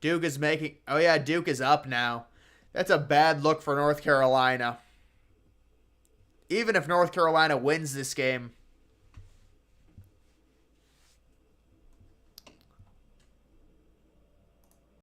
Duke is making... Oh, yeah, Duke is up now. That's a bad look for North Carolina. Even if North Carolina wins this game,